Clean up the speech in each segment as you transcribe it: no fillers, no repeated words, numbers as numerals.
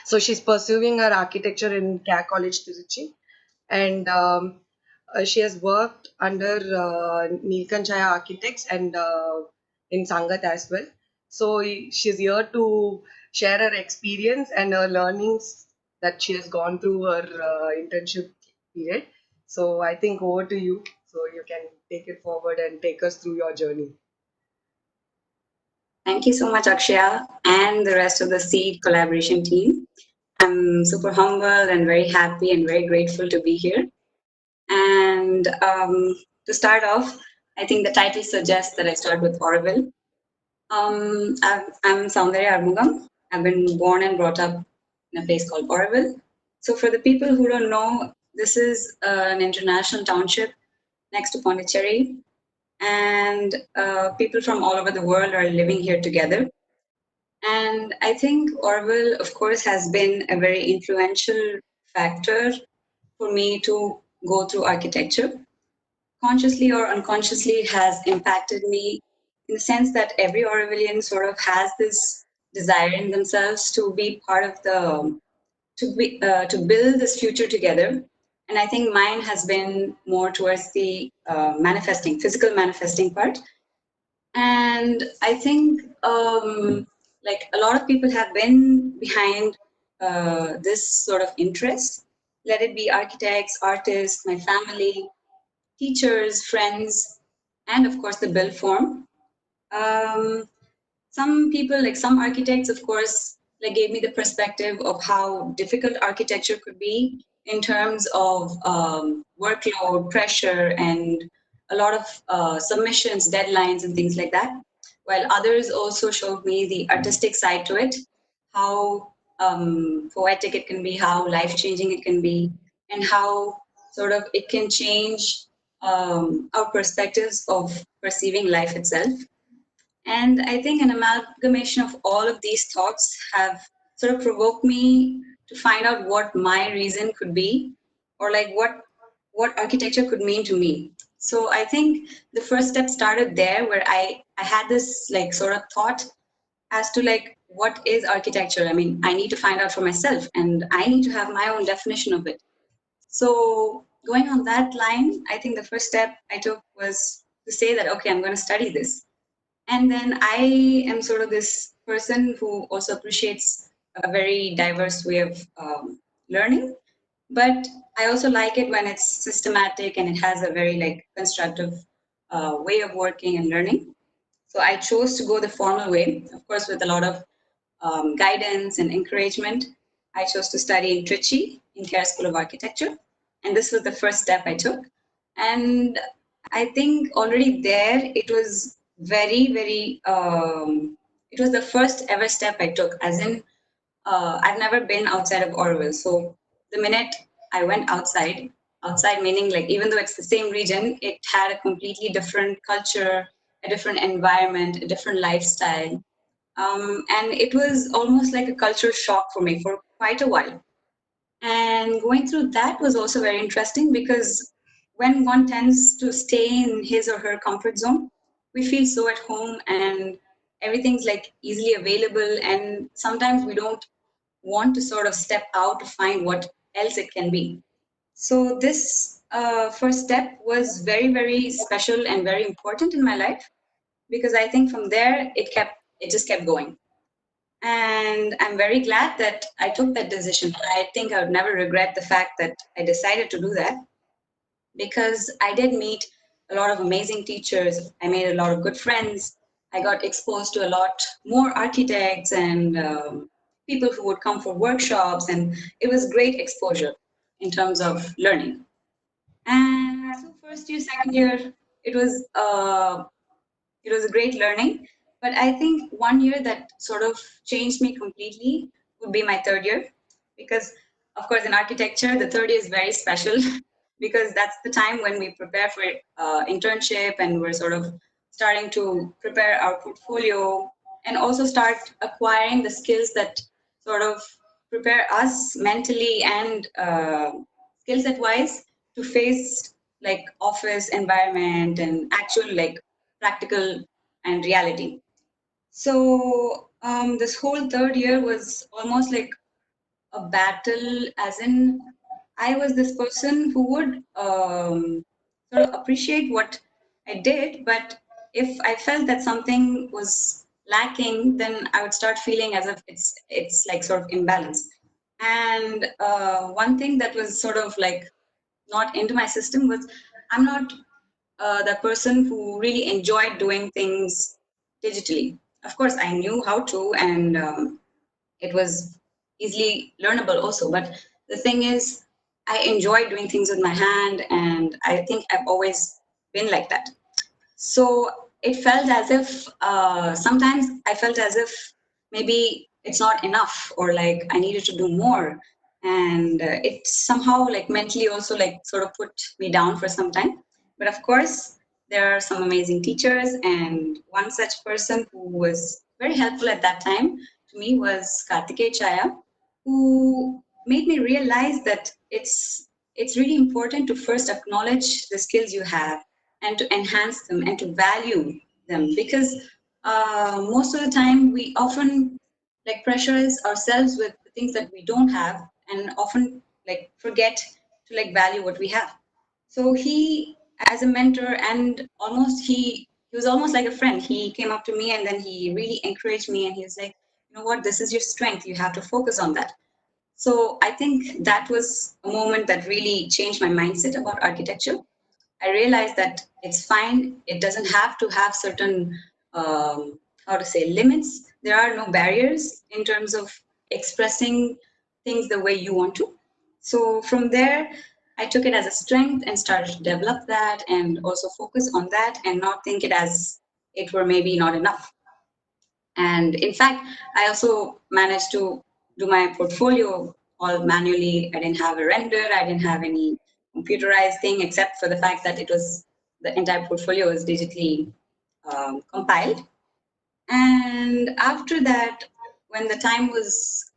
So she's pursuing her architecture in CA College, Trichy, and she has worked under Neelkanth Chhaya Architects and in Sangat as well. So she's here to share her experience and her learnings that she has gone through her internship period. So I think over to you, so you can take it forward and take us through your journey. Thank you so much, Akshaya, and the rest of the SEED collaboration team. I'm super humble and very happy and very grateful to be here. And to start off, I think the title suggests that I start with Auroville. I'm Soundarya Arumugam. I've been born and brought up in a place called Auroville. So, for the people who don't know, this is an international township next to Pondicherry, and people from all over the world are living here together. And I think Auroville, of course, has been a very influential factor for me to go through architecture. Consciously or unconsciously, it has impacted me in the sense that every Aurovillian sort of has this desire in themselves to be part of the to build this future together. And I think mine has been more towards the manifesting, physical manifesting part. And I think like a lot of people have been behind this sort of interest. Let it be architects, artists, my family, teachers, friends, and of course the build form. Um, some people, like some architects, of course, like gave me the perspective of how difficult architecture could be in terms of workload, pressure, and a lot of submissions, deadlines, and things like that. While others also showed me the artistic side to it, how poetic it can be, how life changing it can be, and how sort of it can change our perspectives of perceiving life itself. And I think an amalgamation of all of these thoughts have sort of provoked me to find out what my reason could be, or like what architecture could mean to me. So I think the first step started there, where I had this like sort of thought as to like what is architecture. I mean, I need to find out for myself, and I need to have my own definition of it. So going on that line, I think the first step I took was to say that okay, I'm going to study this. And then I am sort of this person who also appreciates a very diverse way of learning. But I also like it when it's systematic and it has a very like constructive way of working and learning. So I chose to go the formal way, of course, with a lot of guidance and encouragement. I chose to study in Trichy in Care School of Architecture, and this was the first step I took. And I think already there it was very, very. It was the first ever step I took, as in I've never been outside of Auroville. So the minute I went outside, outside meaning like even though it's the same region, it had a completely different culture, a different environment, a different lifestyle. And it was almost like a culture shock for me for quite a while. And going through that was also very interesting because when one tends to stay in his or her comfort zone, we feel so at home and everything's like easily available. And sometimes we don't want to sort of step out to find what else it can be. So this first step was very, very special and very important in my life because I think from there it just kept going. And I'm very glad that I took that decision. I think I would never regret the fact that I decided to do that because I did meet a lot of amazing teachers. I made a lot of good friends. I got exposed to a lot more architects and people who would come for workshops, and it was great exposure in terms of learning. And so first year, second year, it was uh, it was a great learning. But I think one year that sort of changed me completely would be my third year, because of course in architecture the third year is very special because that's the time when we prepare for internship and we're sort of starting to prepare our portfolio and also start acquiring the skills that sort of prepare us mentally and skill set wise to face like office environment and actual like practical and reality. So this whole third year was almost like a battle, as in I was this person who would sort of appreciate what I did, but if I felt that something was lacking, then I would start feeling as if it's like sort of imbalance. And one thing that was sort of like not into my system was I'm not the person who really enjoyed doing things digitally. Of course, I knew how to, and it was easily learnable also. But the thing is, I enjoy doing things with my hand, and I think I've always been like that. So it felt as if sometimes I felt as if maybe it's not enough, or like I needed to do more. And it somehow like mentally also like sort of put me down for some time. But of course, there are some amazing teachers, and one such person who was very helpful at that time to me was Chhaya, who made me realize that it's really important to first acknowledge the skills you have and to enhance them and to value them, because most of the time we often like pressurize ourselves with the things that we don't have, and often like forget to like value what we have. So he, as a mentor, and almost he was almost like a friend. He came up to me and then he really encouraged me, and he was like, you know what, this is your strength, you have to focus on that. So I think that was a moment that really changed my mindset about architecture. I realized that it's fine. It doesn't have to have certain, how to say, limits. There are no barriers in terms of expressing things the way you want to. So from there, I took it as a strength and started to develop that and also focus on that and not think it as it were maybe not enough. And in fact, I also managed to do my portfolio all manually. I didn't have a render, I didn't have any computerized thing, except for the fact that it was the entire portfolio was digitally compiled. And after that, when the time was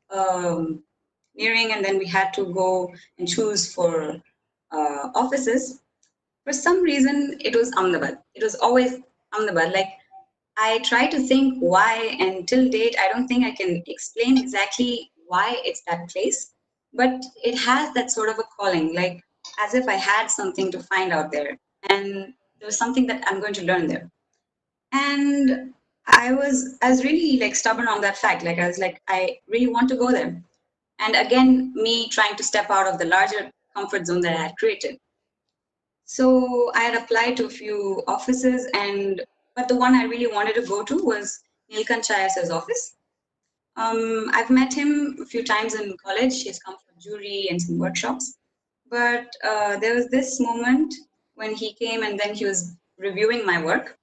nearing, and then we had to go and choose for offices, for some reason it was Ahmedabad. It was always Ahmedabad. Like I try to think why, and till date, I don't think I can explain exactly why it's that place, but it has that sort of a calling, like as if I had something to find out there, and there was something that I'm going to learn there. And I was really like stubborn on that fact. Like I was like, I really want to go there. And again, me trying to step out of the larger comfort zone that I had created. So I had applied to a few offices, and but the one I really wanted to go to was Neelkanth's office. I've met him a few times in college. He's come for jury and some workshops. But there was this moment when he came and then he was reviewing my work,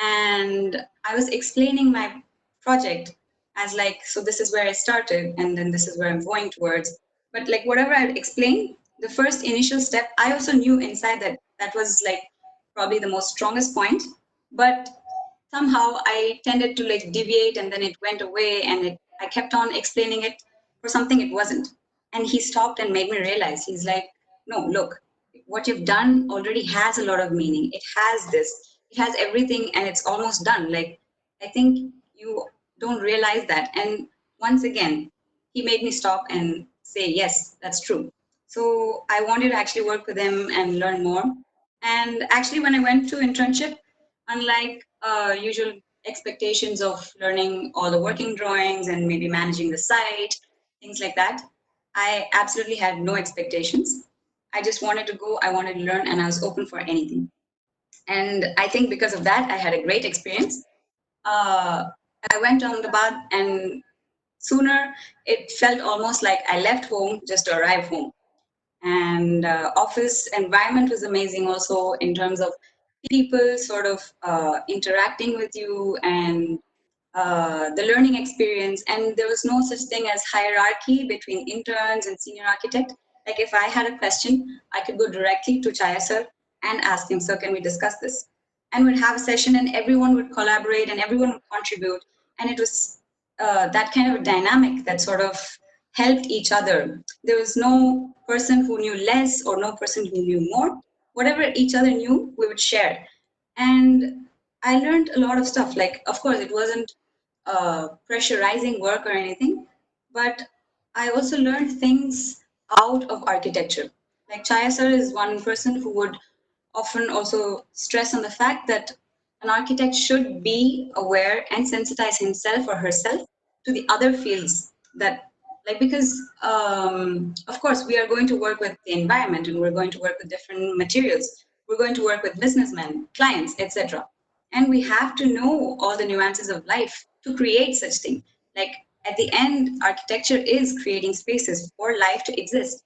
and I was explaining my project as like, so this is where I started, and then this is where I'm going towards. But like whatever I explained, the first initial step, I also knew inside that that was like probably the most strongest point, but somehow I tended to like deviate, and then it went away, and I kept on explaining it for something it wasn't. And he stopped and made me realize. He's like, no, look, what you've done already has a lot of meaning. It has this, it has everything, and it's almost done. Like, I think you don't realize that. And once again, he made me stop and say, yes, that's true. So I wanted to actually work with him and learn more. And actually, when I went to internship, unlike usual expectations of learning all the working drawings and maybe managing the site, things like that, I absolutely had no expectations. I just wanted to go, I wanted to learn, and I was open for anything. And I think because of that, I had a great experience. Uh, I went to Ahmedabad, and sooner it felt almost like I left home just to arrive home. And office environment was amazing also in terms of people sort of interacting with you, and the learning experience. And there was no such thing as hierarchy between interns and senior architect. Like if I had a question, I could go directly to Chhaya sir and ask him, sir, can we discuss this? And we'd have a session, and everyone would collaborate and everyone would contribute. And it was that kind of a dynamic that sort of helped each other. There was no person who knew less or no person who knew more. Whatever each other knew, we would share. And I learned a lot of stuff. Like, of course, it wasn't pressurizing work or anything, but I also learned things out of architecture. Like Chhaya sir is one person who would often also stress on the fact that an architect should be aware and sensitize himself or herself to the other fields that, like, because of course we are going to work with the environment and we're going to work with different materials. We're going to work with businessmen, clients, etc. And we have to know all the nuances of life to create such thing. Like at the end, architecture is creating spaces for life to exist.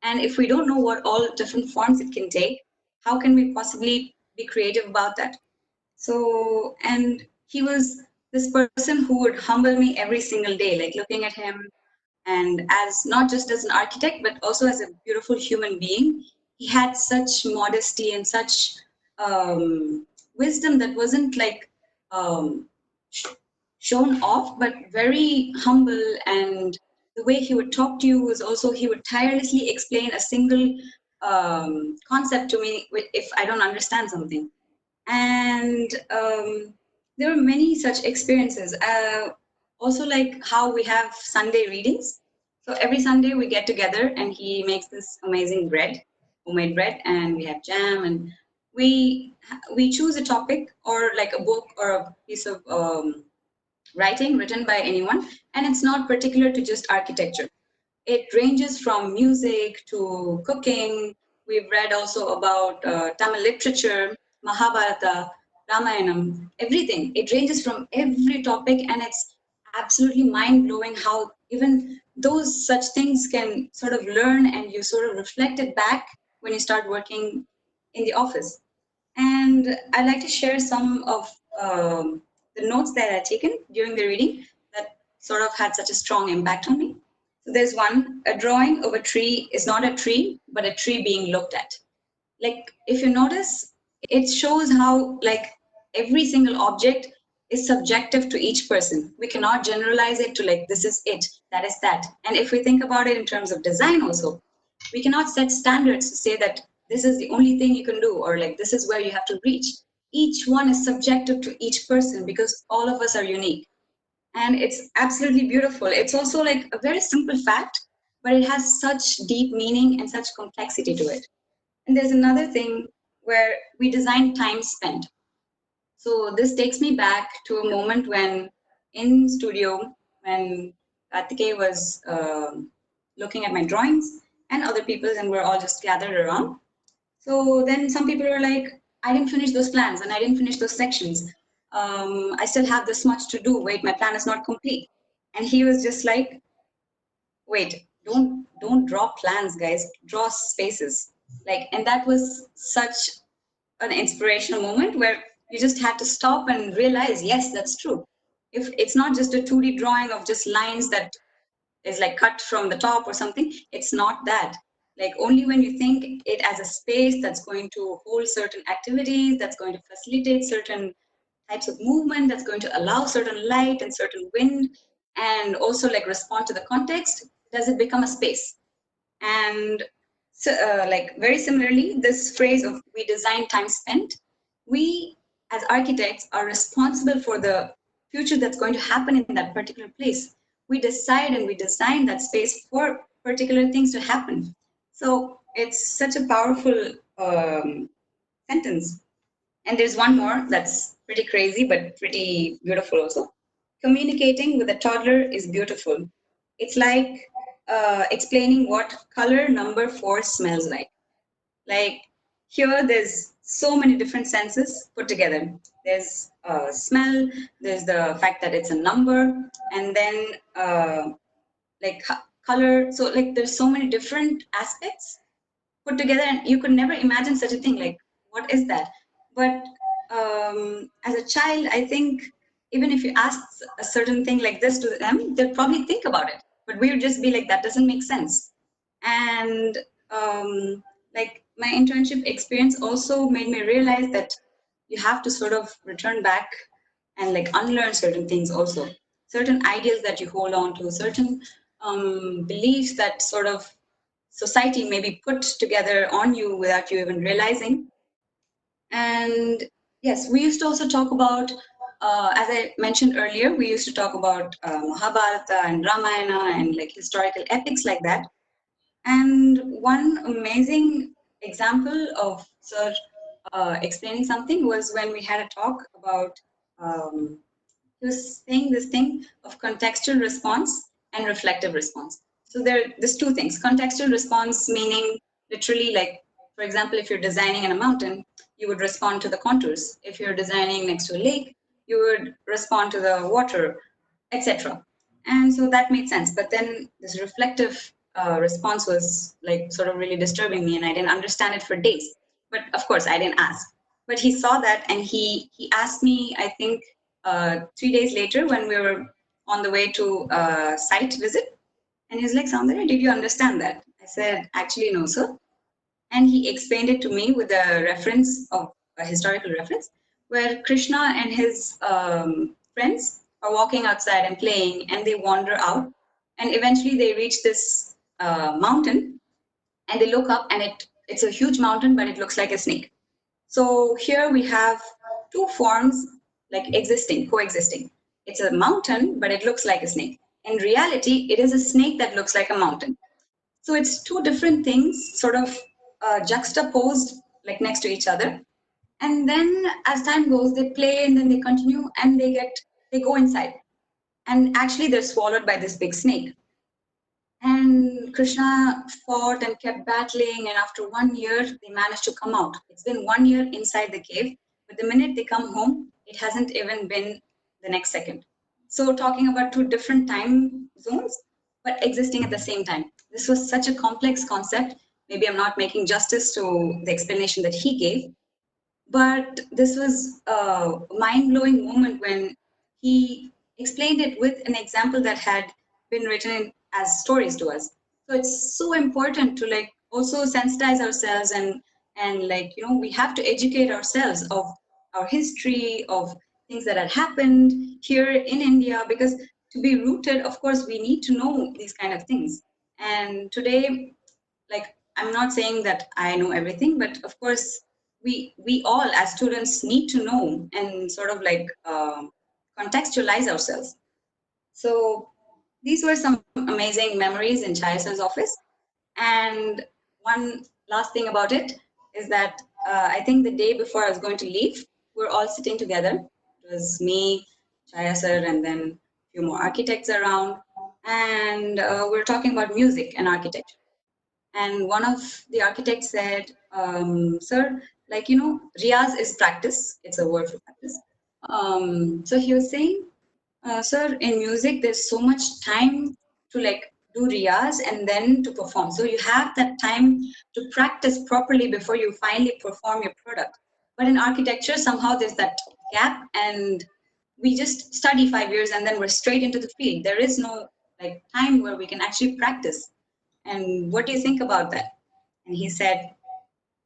And if we don't know what all different forms it can take, how can we possibly be creative about that? So, and he was this person who would humble me every single day, like looking at him and as not just as an architect, but also as a beautiful human being. He had such modesty and such wisdom that wasn't like um, shown off, but very humble. And the way he would talk to you was also, he would tirelessly explain a single concept to me if I don't understand something. And there were many such experiences. Also, like how we have Sunday readings. So every Sunday we get together and he makes this amazing bread, homemade bread, and we have jam and we choose a topic or like a book or a piece of writing written by anyone, and it's not particular to just architecture. It ranges from music to cooking. We've read also about Tamil literature, Mahabharata, Ramayanam, everything. It ranges from every topic, and it's absolutely mind blowing how even those such things can sort of learn and you sort of reflect it back when you start working in the office. And I'd like to share some of the notes that I've taken during the reading that sort of had such a strong impact on me. So there's one, a drawing of a tree is not a tree, but a tree being looked at. Like if you notice, it shows how like every single object is subjective to each person. We cannot generalize it to like this is it, that is that. And if we think about it in terms of design also, we cannot set standards to say that this is the only thing you can do or like this is where you have to reach. Each one is subjective to each person because all of us are unique, and it's absolutely beautiful. It's also like a very simple fact, but it has such deep meaning and such complexity to it. And there's another thing where we design time spent. So this takes me back to a moment when in studio, when Karthikeya was looking at my drawings and other people's, and we're all just gathered around. So then some people were like, I didn't finish those plans and I didn't finish those sections. I still have this much to do. Wait, my plan is not complete. And he was just like, wait, don't draw plans, guys. Draw spaces. Like, and that was such an inspirational moment where you just had to stop and realize, yes, that's true. If it's not just a 2D drawing of just lines that is like cut from the top or something, it's not that. Like only when you think it as a space that's going to hold certain activities, that's going to facilitate certain types of movement, that's going to allow certain light and certain wind, and also like respond to the context, does it become a space. And so, like very similarly, this phrase of we design time spent, we as architects are responsible for the future that's going to happen in that particular place. We decide and we design that space for particular things to happen. So it's such a powerful sentence. And there's one more that's pretty crazy, but pretty beautiful also. Communicating with a toddler is beautiful. It's like explaining what color number four smells like. Like here, there's so many different senses put together. There's smell, there's the fact that it's a number, and then like color. So, like, there's so many different aspects put together, and you could never imagine such a thing. Like, what is that? But as a child, I think even if you ask a certain thing like this to them, they'll probably think about it. But we would just be like, that doesn't make sense. And like my internship experience also made me realize that you have to sort of return back and like unlearn certain things also, certain ideas that you hold on to, certain beliefs that sort of society maybe put together on you without you even realizing. And yes, we used to also talk about as I mentioned earlier, we used to talk about Mahabharata and Ramayana and like historical epics like that. And one amazing example of Sir explaining something was when we had a talk about, he was saying this thing of contextual response and reflective response. So there's two things. Contextual response meaning literally like, for example, if you're designing in a mountain, you would respond to the contours. If you're designing next to a lake, you would respond to the water, etc. And so that made sense. But then this reflective response was like sort of really disturbing me, and I didn't understand it for days. But of course, I didn't ask. But he saw that, and he asked me, I think 3 days later when we were on the way to site visit, and he's like, Soundarya, did you understand that? I said, actually, no, sir. And he explained it to me with a reference of a historical reference where Krishna and his friends are walking outside and playing, and they wander out, and eventually they reach this mountain, and they look up, and it's a huge mountain, but it looks like a snake. So here we have two forms like existing, coexisting. It's a mountain, but it looks like a snake. In reality, it is a snake that looks like a mountain. So it's two different things sort of juxtaposed like next to each other. And then as time goes, they play and then they continue and they go inside. And actually they're swallowed by this big snake. And Krishna fought and kept battling, and after 1 year, they managed to come out. It's been 1 year inside the cave, but the minute they come home, it hasn't even been the next second. So, talking about two different time zones, but existing at the same time. This was such a complex concept. Maybe I'm not making justice to the explanation that he gave, but this was a mind blowing moment when he explained it with an example that had been written as stories to us. So it's so important to like also sensitize ourselves and like we have to educate ourselves of our history of things that had happened here in India, because to be rooted, of course, we need to know these kind of things. And today, like, I'm not saying that I know everything, but of course we all as students need to know and sort of like contextualize ourselves. So these were some amazing memories in Chayasa's office. And one last thing about it is that I think the day before I was going to leave, we're all sitting together. It was me, Chayasar, and then a few more architects around, and we're talking about music and architecture. And one of the architects said, sir, like, riyaz is practice. It's a word for practice. So he was saying, sir, in music, there's so much time to like do riyaz and then to perform. So you have that time to practice properly before you finally perform your product. But in architecture, somehow there's that gap, and we just study 5 years and then we're straight into the field. There is no like time where we can actually practice. And what do you think about that? And he said,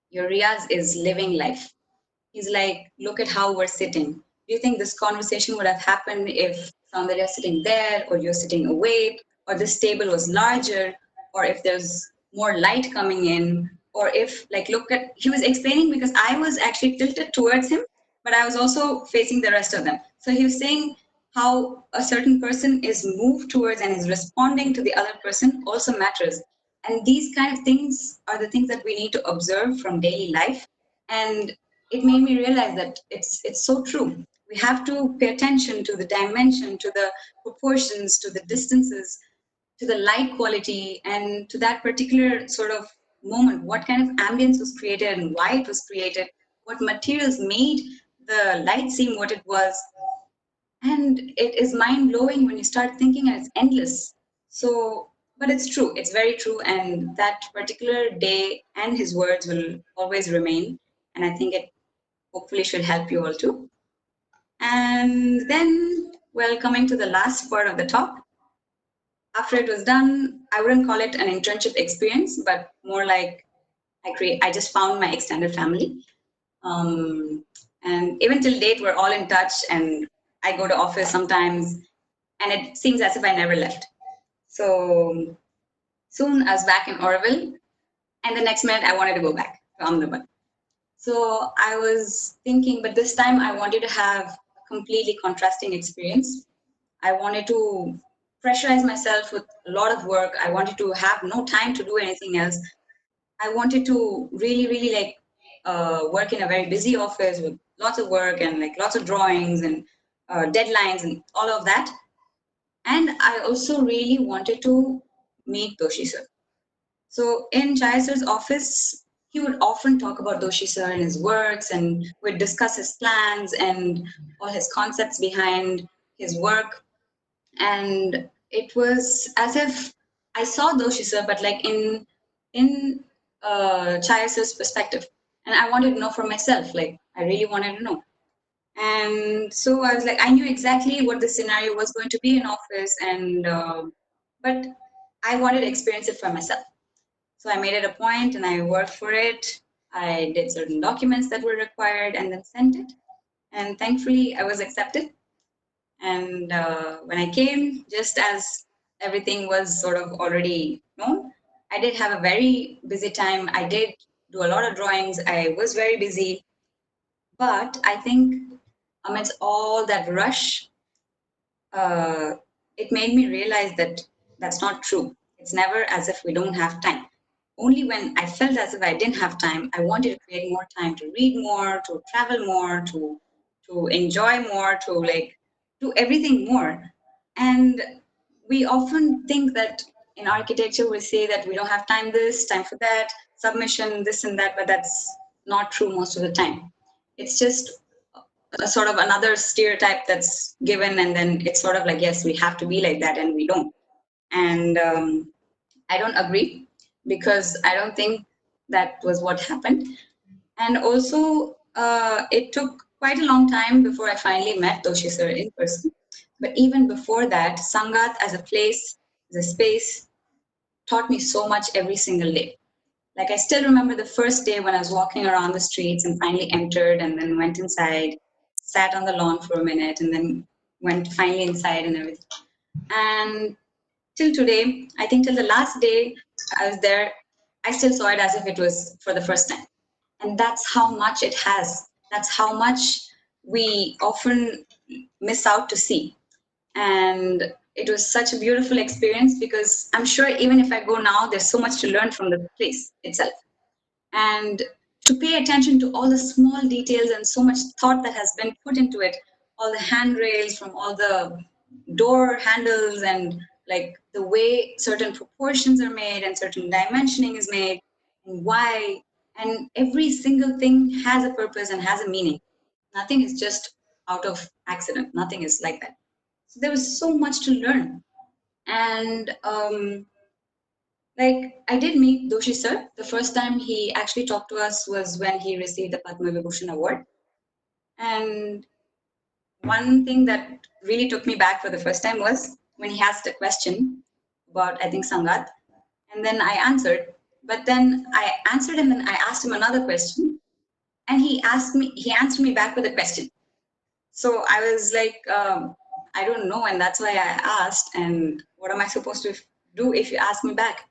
your Riyaz is living life. He's like, look at how we're sitting. Do you think this conversation would have happened if Soundarya sitting there, or you're sitting away, or this table was larger, or if there's more light coming in, or if, like, look at, he was explaining because I was actually tilted towards him, but I was also facing the rest of them. So he was saying how a certain person is moved towards and is responding to the other person also matters. And these kind of things are the things that we need to observe from daily life. And it made me realize that it's so true. We have to pay attention to the dimension, to the proportions, to the distances, to the light quality, and to that particular sort of moment. What kind of ambience was created and why it was created? What materials made the light seem what it was? And it is mind blowing when you start thinking, and it's endless. So, but it's true. It's very true, and that particular day and his words will always remain. And I think it hopefully should help you all too. And then, well, coming to the last part of the talk, after it was done, I wouldn't call it an internship experience, but more like I just found my extended family. Um, and even till date, we're all in touch, and I go to office sometimes, and it seems as if I never left. So soon I was back in Auroville, and the next minute I wanted to go back to Ahmedabad. So I was thinking, but this time I wanted to have completely contrasting experience. I wanted to pressurize myself with a lot of work. I wanted to have no time to do anything else. I wanted to really, really like work in a very busy office with lots of work and like lots of drawings and deadlines and all of that. And I also really wanted to meet Doshi sir. So in Chhaya sir's office, he would often talk about Doshi sir and his works, and would discuss his plans and all his concepts behind his work. And it was as if I saw Doshi sir, but like in Chhaya sir's perspective, and I wanted to know for myself. Like I really wanted to know. And so I was like, I knew exactly what the scenario was going to be in office, and but I wanted to experience it for myself. So I made it a point and I worked for it. I did certain documents that were required and then sent it. And thankfully, I was accepted. And when I came, just as everything was sort of already known, I did have a very busy time. I did do a lot of drawings. I was very busy. But I think amidst all that rush, uh, it made me realize that that's not true. It's never as if we don't have time. Only when I felt as if I didn't have time, I wanted to create more time to read more, to travel more, to enjoy more, to like do everything more. And we often think that in architecture we say that we don't have time this, time for that, submission, this and that, but that's not true most of the time. It's just a sort of another stereotype that's given, and then it's sort of like, yes, we have to be like that, and we don't. And I don't agree, because I don't think that was what happened. And also, it took quite a long time before I finally met Doshi sir in person. But even before that, Sangat as a place, as a space, taught me so much every single day. Like I still remember the first day when I was walking around the streets and finally entered and then went inside, sat on the lawn for a minute, and then went finally inside and everything. And till today, I think till the last day I was there, I still saw it as if it was for the first time. And that's how much it has. That's how much we often miss out to see. And it was such a beautiful experience, because I'm sure even if I go now, there's so much to learn from the place itself. And to pay attention to all the small details and so much thought that has been put into it, all the handrails from all the door handles, and like the way certain proportions are made and certain dimensioning is made, and why, and every single thing has a purpose and has a meaning. Nothing is just out of accident, nothing is like that. So there was so much to learn. And like I did meet Doshi sir. The first time he actually talked to us was when he received the Padma Vibhushan Award. And one thing that really took me back for the first time was when he asked a question about, I think, Sangat. And then I answered. But then I answered and then I asked him another question. And he answered me back with a question. So I was like, I don't know. And that's why I asked. And what am I supposed to do if you ask me back?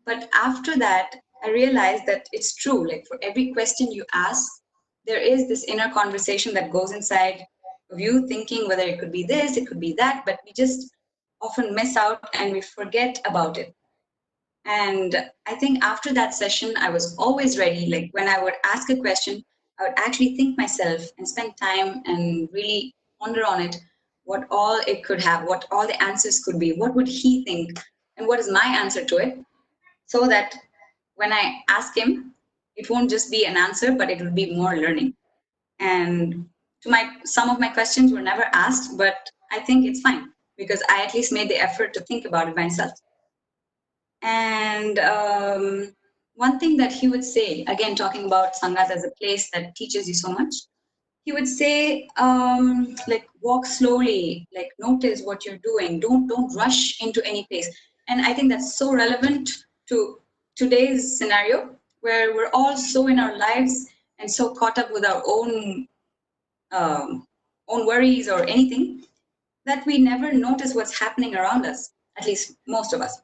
But after that, I realized that it's true. Like for every question you ask, there is this inner conversation that goes inside of you thinking whether it could be this, it could be that, but we just often miss out and we forget about it. And I think after that session, I was always ready. Like when I would ask a question, I would actually think myself and spend time and really ponder on it, what all it could have, what all the answers could be, what would he think, and what is my answer to it, so that when I ask him, it won't just be an answer, but it will be more learning. And to my some of my questions were never asked, but I think it's fine, because I at least made the effort to think about it myself. And one thing that he would say, again talking about Sangat as a place that teaches you so much, he would say, like walk slowly, like notice what you're doing, don't rush into any place. And I think that's so relevant to today's scenario, where we're all so in our lives and so caught up with our um, own worries or anything, that we never notice what's happening around us, at least most of us.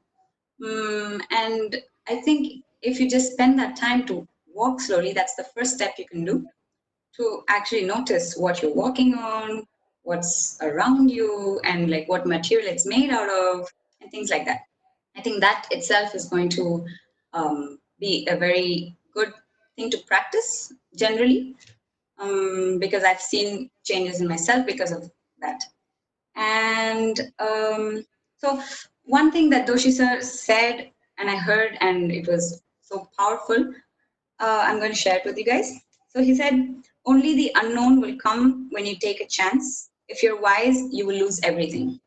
And I think if you just spend that time to walk slowly, that's the first step you can do. to actually notice what you're walking on, what's around you, and like what material it's made out of, and things like that. I think that itself is going to be a very good thing to practice generally, because I've seen changes in myself because of that. And so, one thing that Doshi sir said, and I heard, and it was so powerful, I'm going to share it with you guys. So he said, only the unknown will come when you take a chance. If you're wise, you will lose everything.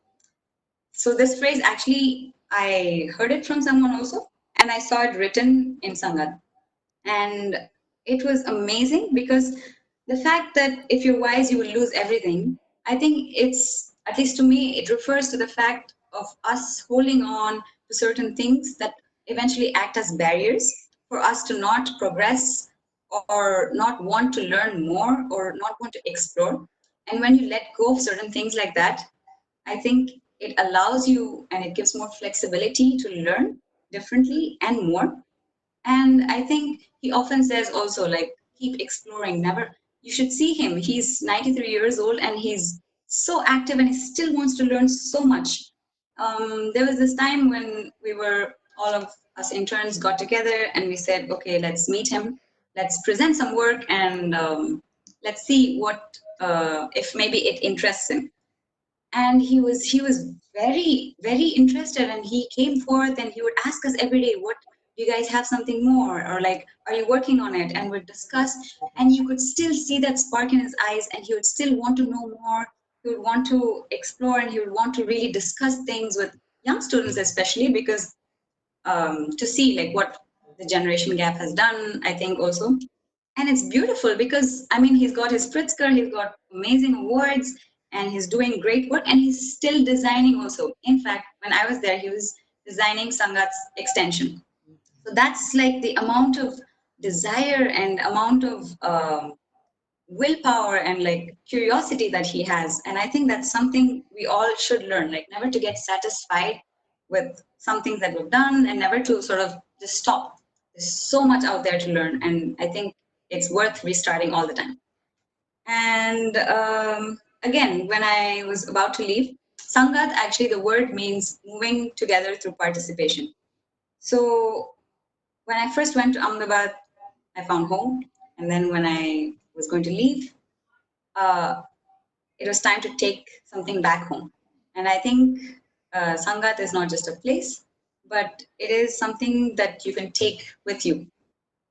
So this phrase actually, I heard it from someone also, and I saw it written in Sangat. And it was amazing because the fact that if you're wise, you will lose everything. I think it's, at least to me, it refers to the fact of us holding on to certain things that eventually act as barriers for us to not progress or not want to learn more or not want to explore. And when you let go of certain things like that, I think it allows you and it gives more flexibility to learn differently and more. And I think he often says also, like, keep exploring, never. You should see him. He's 93 years old and he's so active and he still wants to learn so much. There was this time when we were, all of us interns got together and we said, okay, let's meet him, let's present some work, and let's see what, if maybe it interests him. And he was very interested, and he came forth and he would ask us every day, what, do you guys have something more, or like, are you working on it? And we'd discuss, and you could still see that spark in his eyes, and he would still want to know more. He would want to explore, and he would want to really discuss things with young students, especially because, to see like what the generation gap has done, I think also. And it's beautiful because, I mean, he's got his Pritzker, he's got amazing awards, and he's doing great work, and he's still designing also. In fact, when I was there, he was designing Sangat's extension. So that's like the amount of desire and amount of willpower and like curiosity that he has. And I think that's something we all should learn, like never to get satisfied with some things that we've done and never to sort of just stop. There's so much out there to learn, and I think it's worth restarting all the time. And again, when I was about to leave, Sangat, actually the word means moving together through participation. So when I first went to Ahmedabad, I found home. And then when I was going to leave, uh, it was time to take something back home. And I think Sangat is not just a place, but it is something that you can take with you.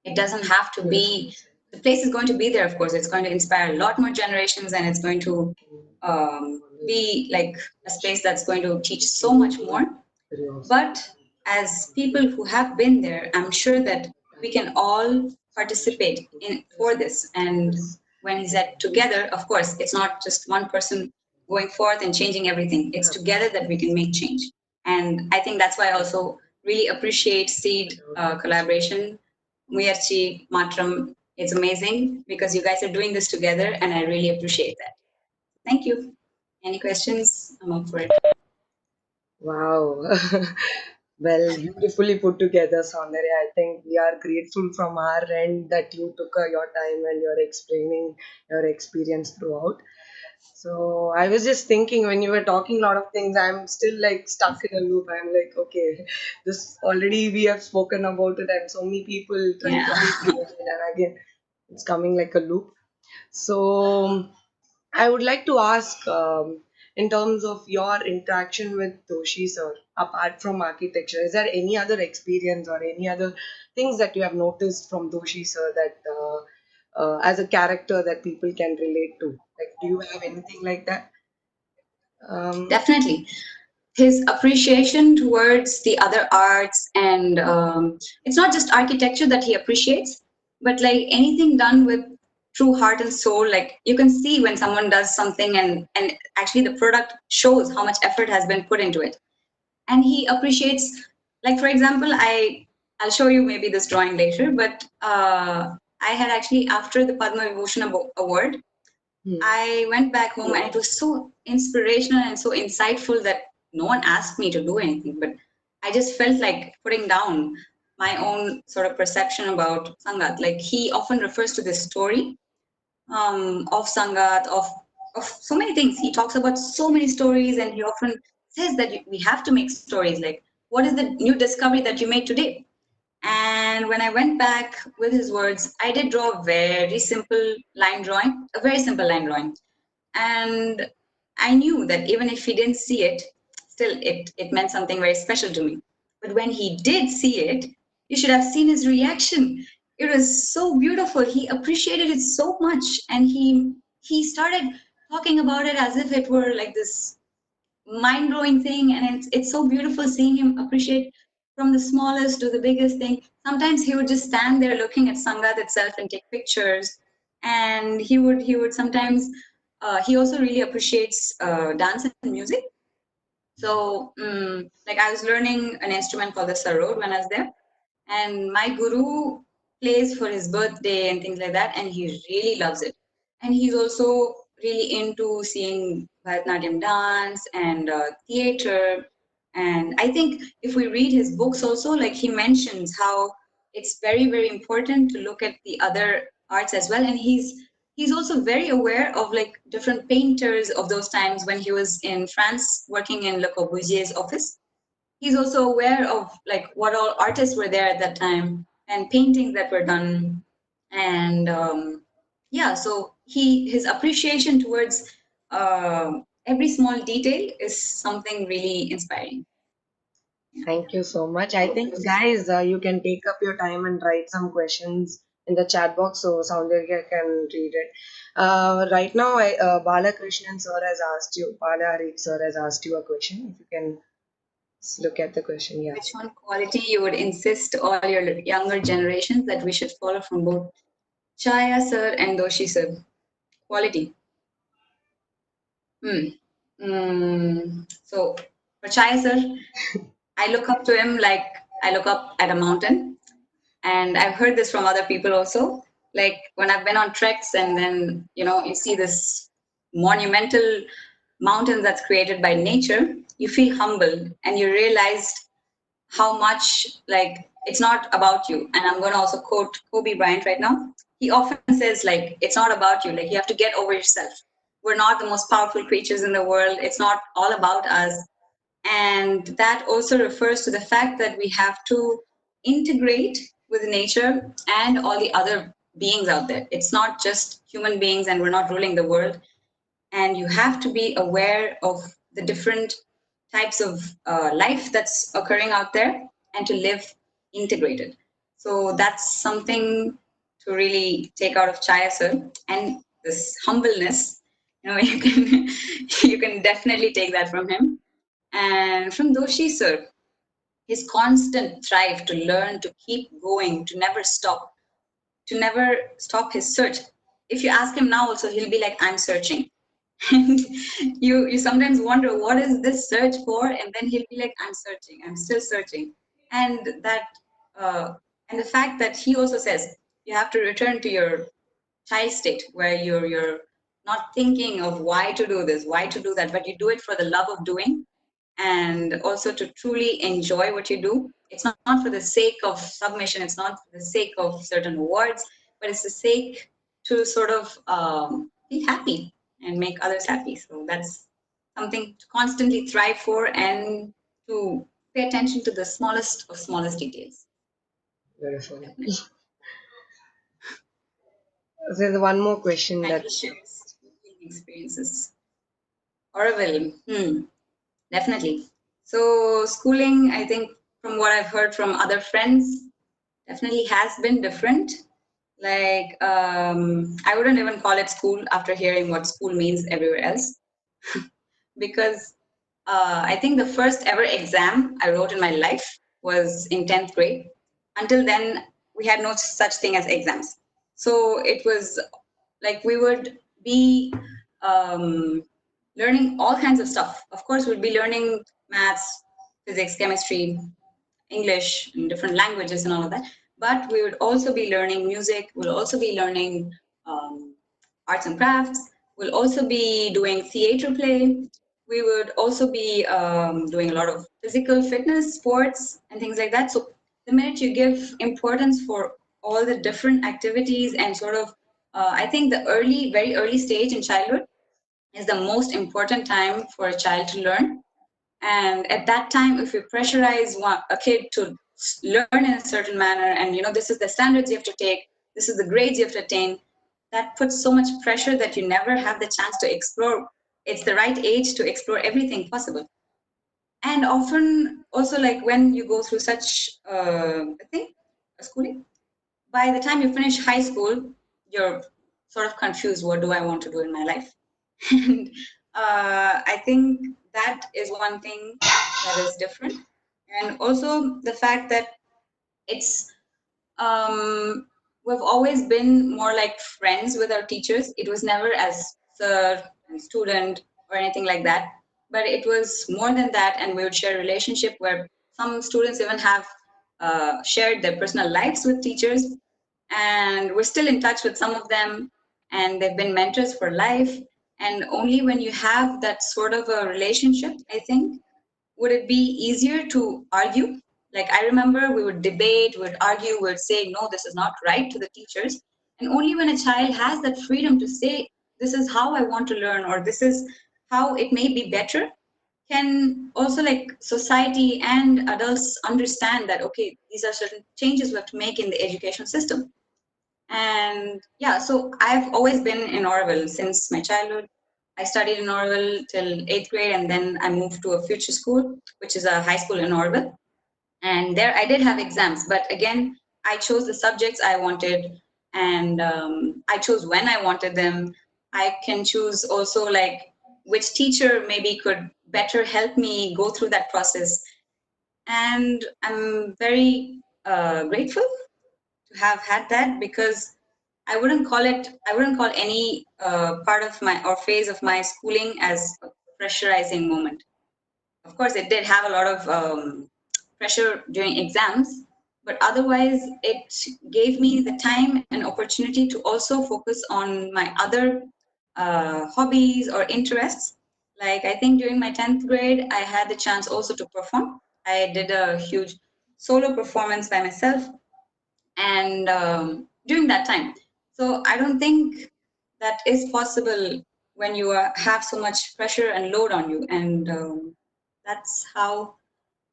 It doesn't have to be, the place is going to be there, of course. It's going to inspire a lot more generations, and it's going to be like a space that's going to teach so much more. But as people who have been there, I'm sure that we can all participate in for this. And when he said together, of course, it's not just one person going forth and changing everything. It's together that we can make change. And I think that's why I also really appreciate Seed collaboration. Muyarchi, Matram, it's amazing because you guys are doing this together, and I really appreciate that. Thank you. Any questions? I'm up for it. Wow. Well, beautifully put together, Soundarya. I think we are grateful from our end that you took your time and you're explaining your experience throughout. So I was just thinking when you were talking a lot of things, I'm still like stuck in a loop. I'm like, okay, this already we have spoken about it, and so many people try Yeah. to repeat it, and again, it's coming like a loop. So I would like to ask, in terms of your interaction with Doshi sir, apart from architecture, is there any other experience or any other things that you have noticed from Doshi sir that, as a character that people can relate to? Like, do you have anything like that? Um, Definitely. His appreciation towards the other arts, and it's not just architecture that he appreciates, but like anything done with true heart and soul. Like you can see when someone does something, and actually the product shows how much effort has been put into it. And he appreciates, like for example, I'll show you maybe this drawing later, but I had actually, after the Padma Vibhushan award, hmm. I went back home and it was so inspirational and so insightful that no one asked me to do anything, but I just felt like putting down my own sort of perception about Sangat. Like he often refers to this story of Sangat, of so many things. He talks about so many stories, and he often says that we have to make stories. Like, what is the new discovery that you made today? And when I went back with his words, I did draw a very simple line drawing, a very simple line drawing. And I knew that even if he didn't see it, still it meant something very special to me. But when he did see it, you should have seen his reaction. It was so beautiful. He appreciated it so much, and he started talking about it as if it were like this mind blowing thing. And it's so beautiful seeing him appreciate from the smallest to the biggest thing. Sometimes he would just stand there looking at Sangat itself and take pictures. And he would sometimes he also really appreciates dance and music. So like I was learning an instrument called the sarod when I was there, and my guru plays for his birthday and things like that, and he really loves it. And he's also really into seeing Bharatanatyam dance and theater. And I think if we read his books also, like he mentions how it's very very important to look at the other arts as well. And he's also very aware of like different painters of those times when he was in France working in Le Corbusier's office. He's also aware of like what all artists were there at that time and paintings that were done. And yeah, so his appreciation towards every small detail is something really inspiring. Yeah. Thank you so much. I think, guys, you can take up your time and write some questions in the chat box so Soundarya can read it. Right now, Balakrishnan sir has asked you, Balaharit sir has asked you a question. If you can look at the question, yeah. Which one quality you would insist all your younger generations that we should follow from both Chhaya sir and Doshi sir? Quality. Hmm. So for Chhaya sir, I look up to him like I look up at a mountain. And I've heard this from other people also. Like when I've been on treks and then, you see this monumental mountain that's created by nature, you feel humbled and you realize how much like it's not about you. And I'm going to also quote Kobe Bryant right now. He often says like it's not about you, like you have to get over yourself. We're not the most powerful creatures in the world. It's not all about us. And that also refers to the fact that we have to integrate with nature and all the other beings out there. It's not just human beings and we're not ruling the world. And you have to be aware of the different types of life that's occurring out there and to live integrated. So that's something to really take out of Chaya sir. And this humbleness, you can you can definitely take that from him. And from Doshi sir, his constant drive to learn, to keep going, to never stop his search. If you ask him now, also he'll be like, "I'm searching," and you sometimes wonder what is this search for, and then he'll be like, "I'm searching, I'm still searching," and that uh, and the fact that he also says you have to return to your child state where you're not thinking of why to do this, why to do that, but you do it for the love of doing and also to truly enjoy what you do. It's not for the sake of submission, it's not for the sake of certain awards, but it's the sake to sort of be happy and make others happy. So that's something to constantly thrive for and to pay attention to the smallest of smallest details. Beautiful. Definitely. There's one more question Trying that to share experiences. Auroville. Definitely. So schooling, I think from what I've heard from other friends, definitely has been different. Like I wouldn't even call it school after hearing what school means everywhere else, because I think the first ever exam I wrote in my life was in 10th grade. Until then, we had no such thing as exams. So it was like we would be um, learning all kinds of stuff. Of course, we'd be learning maths, physics, chemistry, English, and different languages and all of that. But we would also be learning music. We'll also be learning um, arts and crafts. We'll also be doing theater play. We would also be doing a lot of physical fitness, sports, and things like that. So the minute you give importance for all the different activities and sort of I think the very early stage in childhood is the most important time for a child to learn. And at that time, if you pressurize a kid to learn in a certain manner, and this is the standards you have to take, this is the grades you have to attain, that puts so much pressure that you never have the chance to explore. It's the right age to explore everything possible. And often also, like when you go through such I think a schooling, by the time you finish high school, you're sort of confused, what do I want to do in my life? And I think that is one thing that is different. And also the fact that it's um, we've always been more like friends with our teachers. It was never as sir and student or anything like that, but it was more than that. And we would share a relationship where some students even have shared their personal lives with teachers, and we're still in touch with some of them, and they've been mentors for life. And only when you have that sort of a relationship, I think, would it be easier to argue. Like I remember we would debate, we would argue, we would say, no, this is not right to the teachers. And only when a child has that freedom to say, this is how I want to learn, or this is how it may be better, can also like society and adults understand that, okay, these are certain changes we have to make in the education system. And yeah, so I've always been in Auroville since my childhood. I studied in Auroville till 8th grade, and then I moved to a future school, which is a high school in Auroville. And there I did have exams, but again, I chose the subjects I wanted, and I chose when I wanted them. I can choose also like which teacher maybe could better help me go through that process. And I'm very grateful to have had that, because I wouldn't call any part of my or phase of my schooling as a pressurizing moment. Of course, it did have a lot of pressure during exams, but otherwise, it gave me the time and opportunity to also focus on my other hobbies or interests. Like I think during my 10th grade, I had the chance also to perform. I did a huge solo performance by myself, and during that time. So I don't think that is possible when you have so much pressure and load on you. And that's how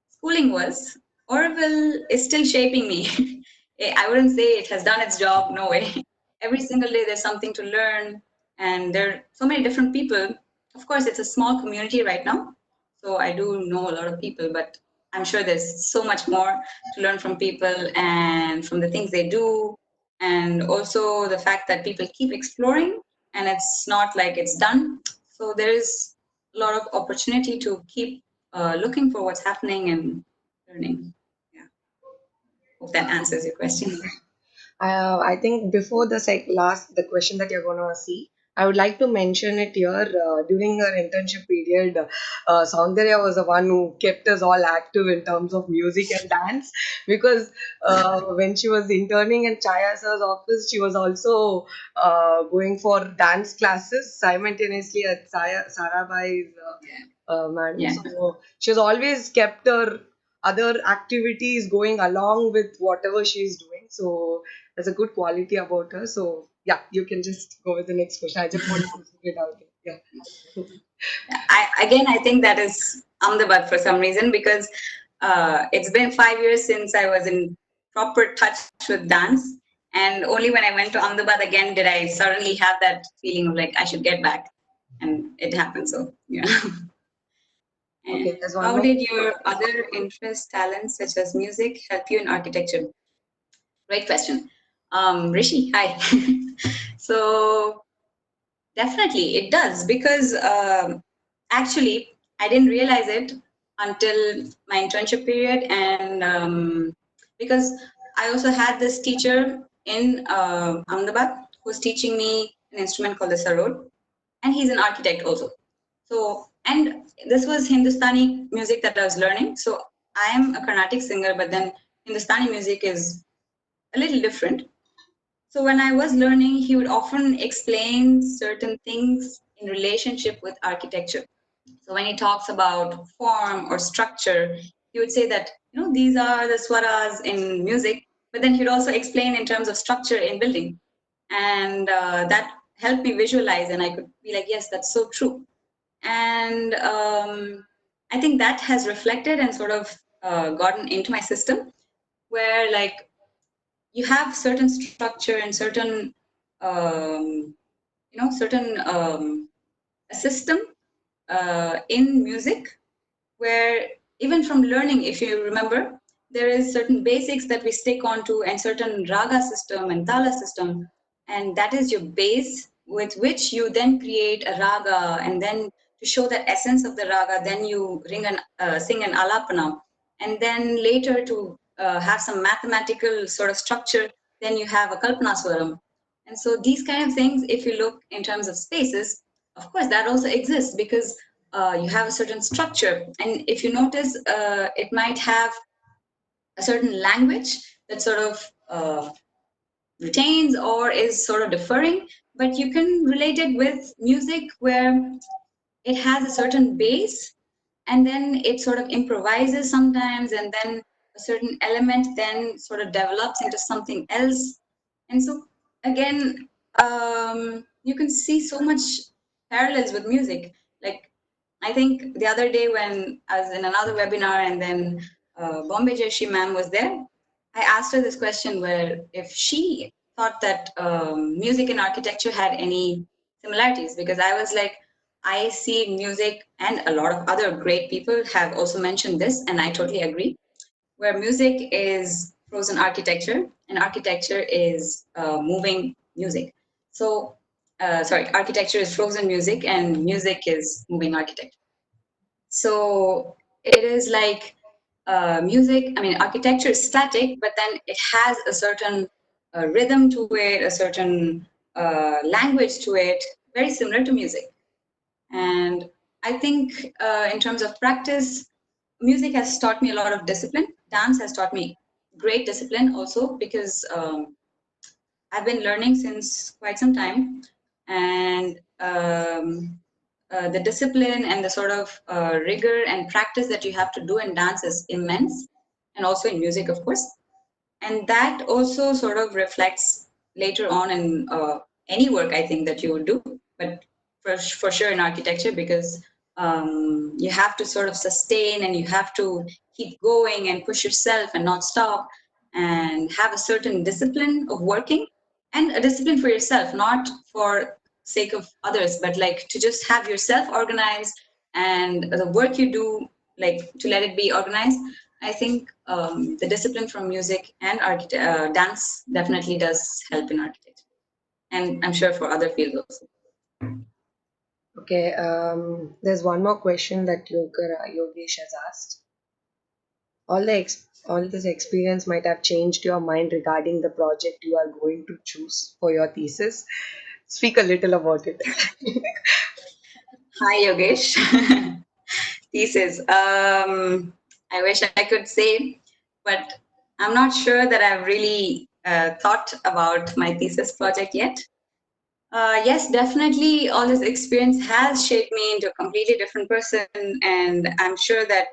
schooling was. Auroville is still shaping me. I wouldn't say it has done its job, no way. Every single day there's something to learn, and there are so many different people. Of course, it's a small community right now, so I do know a lot of people, but I'm sure there's so much more to learn from people and from the things they do, and also the fact that people keep exploring and it's not like it's done. So there is a lot of opportunity to keep looking for what's happening and learning. Yeah, hope that answers your question. I think before the question that you're gonna see, I would like to mention it here. During her internship period, Soundarya was the one who kept us all active in terms of music and dance, because when she was interning in Chhaya sir's office, she was also going for dance classes simultaneously at Sarabai's madam. Yeah. So she has always kept her other activities going along with whatever she's doing. So there's a good quality about her. So yeah, you can just go with the next question. I just wanted to figure it out. Yeah. I think that is Ahmedabad for some reason, because it's been 5 years since I was in proper touch with dance, and only when I went to Ahmedabad again did I suddenly have that feeling of like I should get back, and it happened. So yeah. Okay, And there's one how more. did your other interests, talents such as music, help you in architecture? Great question. Rishi, hi. So definitely it does, because actually I didn't realize it until my internship period, and because I also had this teacher in Ahmedabad who's teaching me an instrument called the sarod, and he's an architect also. So, and this was Hindustani music that I was learning. So I am a Carnatic singer, but then Hindustani music is a little different. So when I was learning, he would often explain certain things in relationship with architecture. So when he talks about form or structure, he would say that, these are the swaras in music, but then he would also explain in terms of structure in building. and that helped me visualize, and I could be like, yes, that's so true. And I think that has reflected and sort of gotten into my system, where like you have certain structure and certain certain a system in music, where even from learning, if you remember, there is certain basics that we stick onto, and certain raga system and tala system, and that is your base with which you then create a raga, and then to show the essence of the raga, then you sing an alapana, and then later to have some mathematical sort of structure, then you have a kalpana swaram. And so these kind of things, if you look in terms of spaces, of course that also exists, because you have a certain structure. And if you notice, it might have a certain language that sort of retains or is sort of differing, but you can relate it with music where it has a certain base, and then it sort of improvises sometimes, and then a certain element then sort of develops into something else. And so again, you can see so much parallels with music. Like, I think the other day when I was in another webinar, and then Bombay Jeshi ma'am was there, I asked her this question, where if she thought that music and architecture had any similarities, because I was like, I see music, and a lot of other great people have also mentioned this, and I totally agree, where music is frozen architecture and architecture is moving music. So, sorry, architecture is frozen music and music is moving architecture. So it is like music, I mean, architecture is static, but then it has a certain rhythm to it, a certain language to it, very similar to music. And I think in terms of practice, music has taught me a lot of discipline. Dance has taught me great discipline also, because I've been learning since quite some time. And the discipline and the sort of rigor and practice that you have to do in dance is immense, and also in music, of course. And that also sort of reflects later on in any work, I think, that you will do, but for sure in architecture, because you have to sort of sustain, and you have to keep going and push yourself and not stop, and have a certain discipline of working, and a discipline for yourself, not for sake of others, but like to just have yourself organized, and the work you do, like to let it be organized. I think the discipline from music and dance definitely does help in architecture, and I'm sure for other fields also. Okay, there's one more question that Yogesh has asked. All this experience might have changed your mind regarding the project you are going to choose for your thesis. Speak a little about it. Hi, Yogesh. Thesis. I wish I could say, but I'm not sure that I've really thought about my thesis project yet. Yes, definitely. All this experience has shaped me into a completely different person, and I'm sure that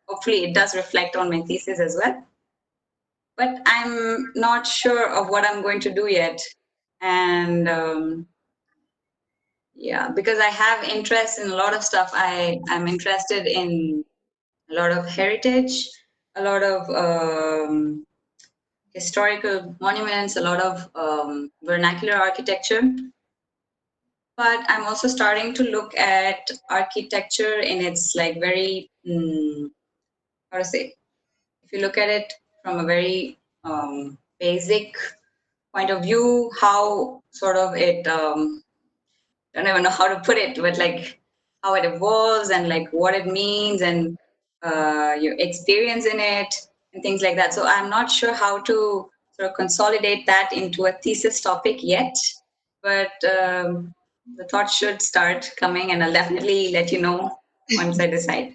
hopefully it does reflect on my thesis as well. But I'm not sure of what I'm going to do yet. And yeah, because I have interest in a lot of stuff. I'm interested in a lot of heritage, a lot of historical monuments, a lot of vernacular architecture. But I'm also starting to look at architecture in its like very, how to say, if you look at it from a very basic point of view, how sort of it, don't even know how to put it, but like how it evolves, and like what it means, and your experience in it, and things like that. So I'm not sure how to sort of consolidate that into a thesis topic yet, but the thought should start coming, and I'll definitely let you know once I decide.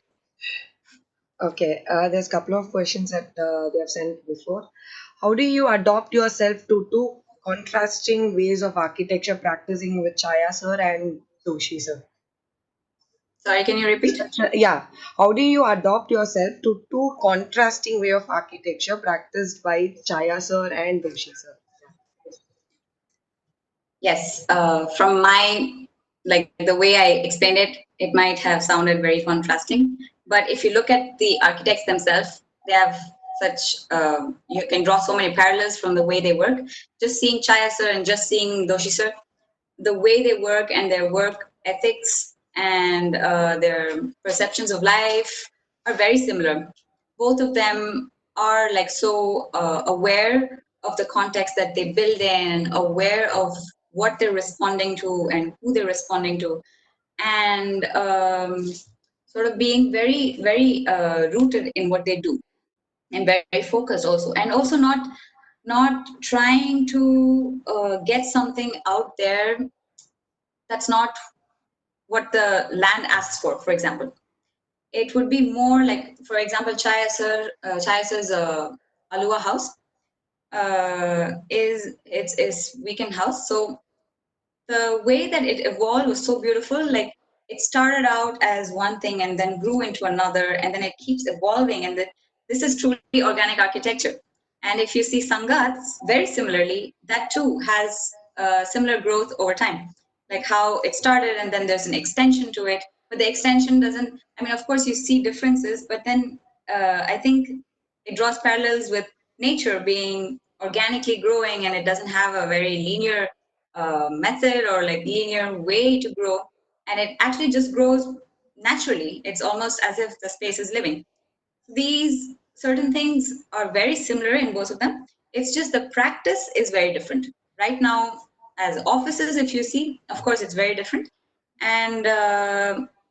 Okay, there's a couple of questions that they have sent before. How do you adopt yourself to two contrasting ways of architecture practicing with Chhaya sir and Doshi sir? Sorry, can you repeat? Yeah, how do you adopt yourself to two contrasting way of architecture practiced by Chhaya sir and Doshi sir? Yes, from my, like the way I explained it, it might have sounded very contrasting. But if you look at the architects themselves, they have such, you can draw so many parallels from the way they work. Just seeing Chhaya sir and just seeing Doshi sir, the way they work and their work ethics and their perceptions of life are very similar. Both of them are like so aware of the context that they build in, aware of what they're responding to and who they're responding to, and sort of being very, very rooted in what they do and very focused also, and also not trying to get something out there that's not what the land asks for example. It would be more like, for example, Chhaya sir's Alua house is weekend house. So the way that it evolved was so beautiful. Like it started out as one thing and then grew into another, and then it keeps evolving. And this is truly organic architecture. And if you see Sangat's, very similarly, that too has similar growth over time. Like how it started, and then there's an extension to it. But the extension doesn't. I mean, of course, you see differences, but then I think it draws parallels with nature being organically growing, and it doesn't have a very linear method or like linear way to grow, and it actually just grows naturally. It's almost as if the space is living. These certain things are very similar in both of them. It's just the practice is very different. Right now, as offices, if you see, of course, it's very different. And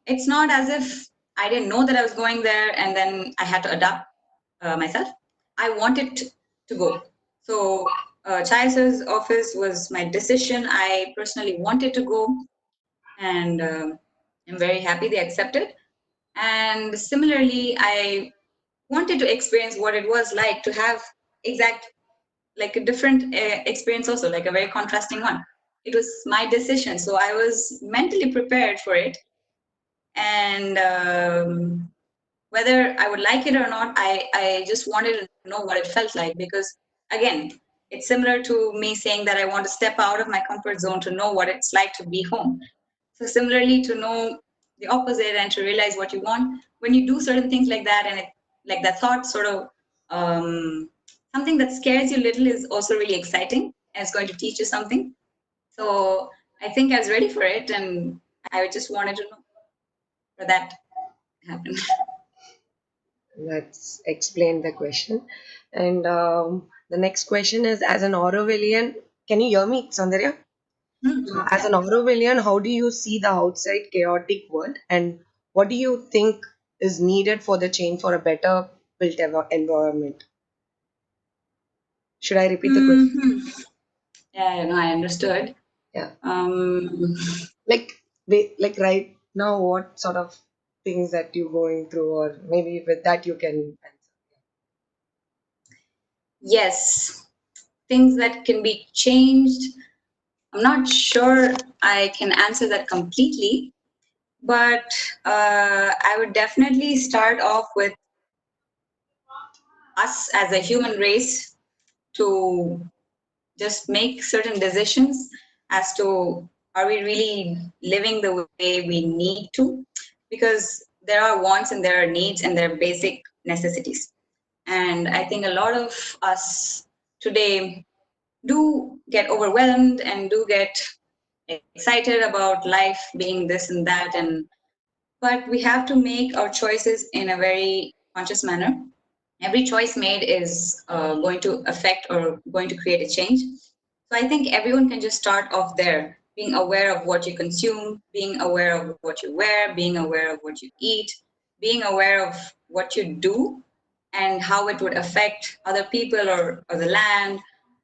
it's not as if I didn't know that I was going there and then I had to adapt myself. I wanted to go. So, Chaisa's office was my decision. I personally wanted to go, and I'm very happy they accepted. And similarly, I wanted to experience what it was like to have exact, like a different experience, also, like a very contrasting one. It was my decision. So I was mentally prepared for it. And whether I would like it or not, I just wanted to know what it felt like, because again, it's similar to me saying that I want to step out of my comfort zone to know what it's like to be home. So similarly, to know the opposite and to realize what you want, when you do certain things like that, and it, like that thought sort of something that scares you a little is also really exciting, and it's going to teach you something. So I think I was ready for it, and I just wanted to know for that happen. Let's explain the question. And the next question is, as an Aurovillian, can you hear me, Soundarya? As Yeah. an Aurovillian, how do you see the outside chaotic world, and what do you think is needed for the change for a better built environment? Should I repeat the question? Hmm. Yeah, no, I understood. Yeah. Um, Like, like right now, what sort of things that you're going through, or maybe with that you can answer. yes, things that can be changed. I'm not sure I can answer that completely, but I would definitely start off with us as a human race to just make certain decisions as to, are we really living the way we need to, because there are wants and there are needs and there are basic necessities. And I think a lot of us today do get overwhelmed and do get excited about life being this and that, and but we have to make our choices in a very conscious manner. Every choice made is going to affect or going to create a change. So I think everyone can just start off there, being aware of what you consume, being aware of what you wear, being aware of what you eat, being aware of what you do and how it would affect other people or the land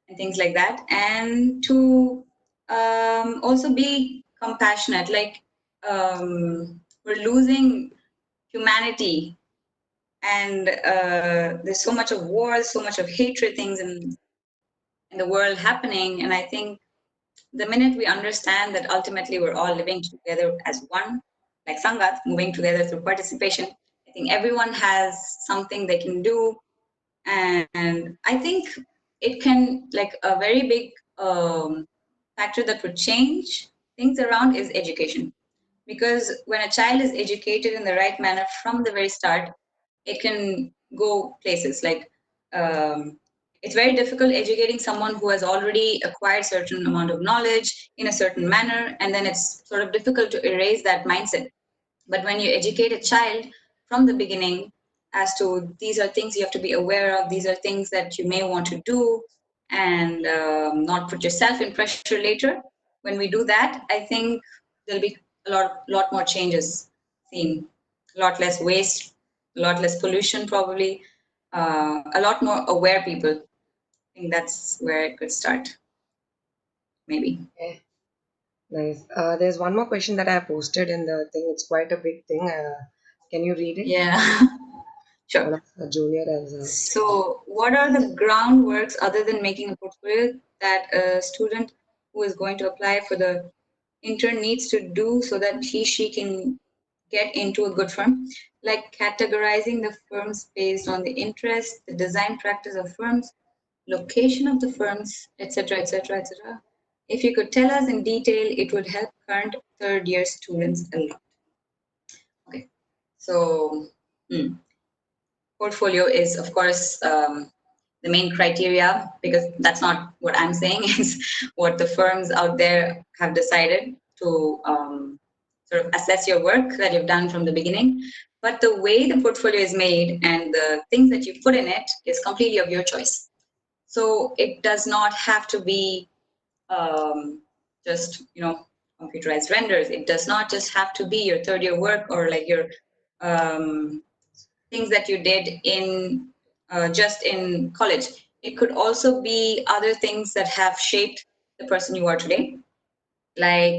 and things like that. And to also be compassionate. Like we're losing humanity, and there's so much of war, so much of hatred things in the world happening. And I think the minute we understand that ultimately we're all living together as one, like Sangat, moving together through participation, I think everyone has something they can do. And I think it can, like a very big factor that would change things around is education. Because when a child is educated in the right manner from the very start, it can go places. Like it's very difficult educating someone who has already acquired certain amount of knowledge in a certain manner, and then it's sort of difficult to erase that mindset. But when you educate a child from the beginning as to these are things you have to be aware of, these are things that you may want to do, and not put yourself in pressure later. When we do that, I think there'll be a lot more changes seen, a lot less waste, a lot less pollution, probably, a lot more aware people. I think that's where it could start, maybe. Okay, nice. There's one more question that I posted in the thing. It's quite a big thing. Can you read it? Yeah, One sure. of the junior has So, what are the groundworks other than making a portfolio that a student who is going to apply for the intern needs to do so that she can get into a good firm? Like categorizing the firms based on the interest, the design practice of firms, location of the firms, etc., etc., etc. If you could tell us in detail, it would help current third year students a lot. Okay, so. Portfolio is, of course, the main criteria, because that's not what I'm saying, is what the firms out there have decided to sort of assess your work that you've done from the beginning. But the way the portfolio is made and the things that you put in it is completely of your choice. So it does not have to be just, computerized renders. It does not just have to be your third year work or like your um, things that you did in just in college. It could also be other things that have shaped the person you are today. Like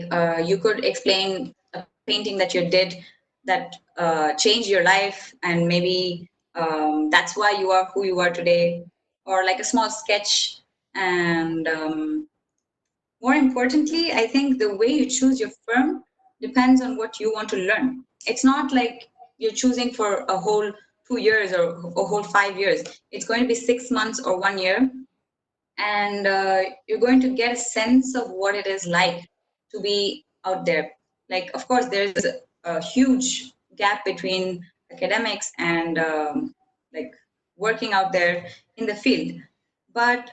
you could explain a painting that you did that changed your life, and maybe that's why you are who you are today, or like a small sketch. And more importantly, I think the way you choose your firm depends on what you want to learn. It's not like you're choosing for a whole 2 years or a whole 5 years. It's going to be 6 months or 1 year, and you're going to get a sense of what it is like to be out there. Like, of course, there's a huge gap between academics and like working out there in the field. But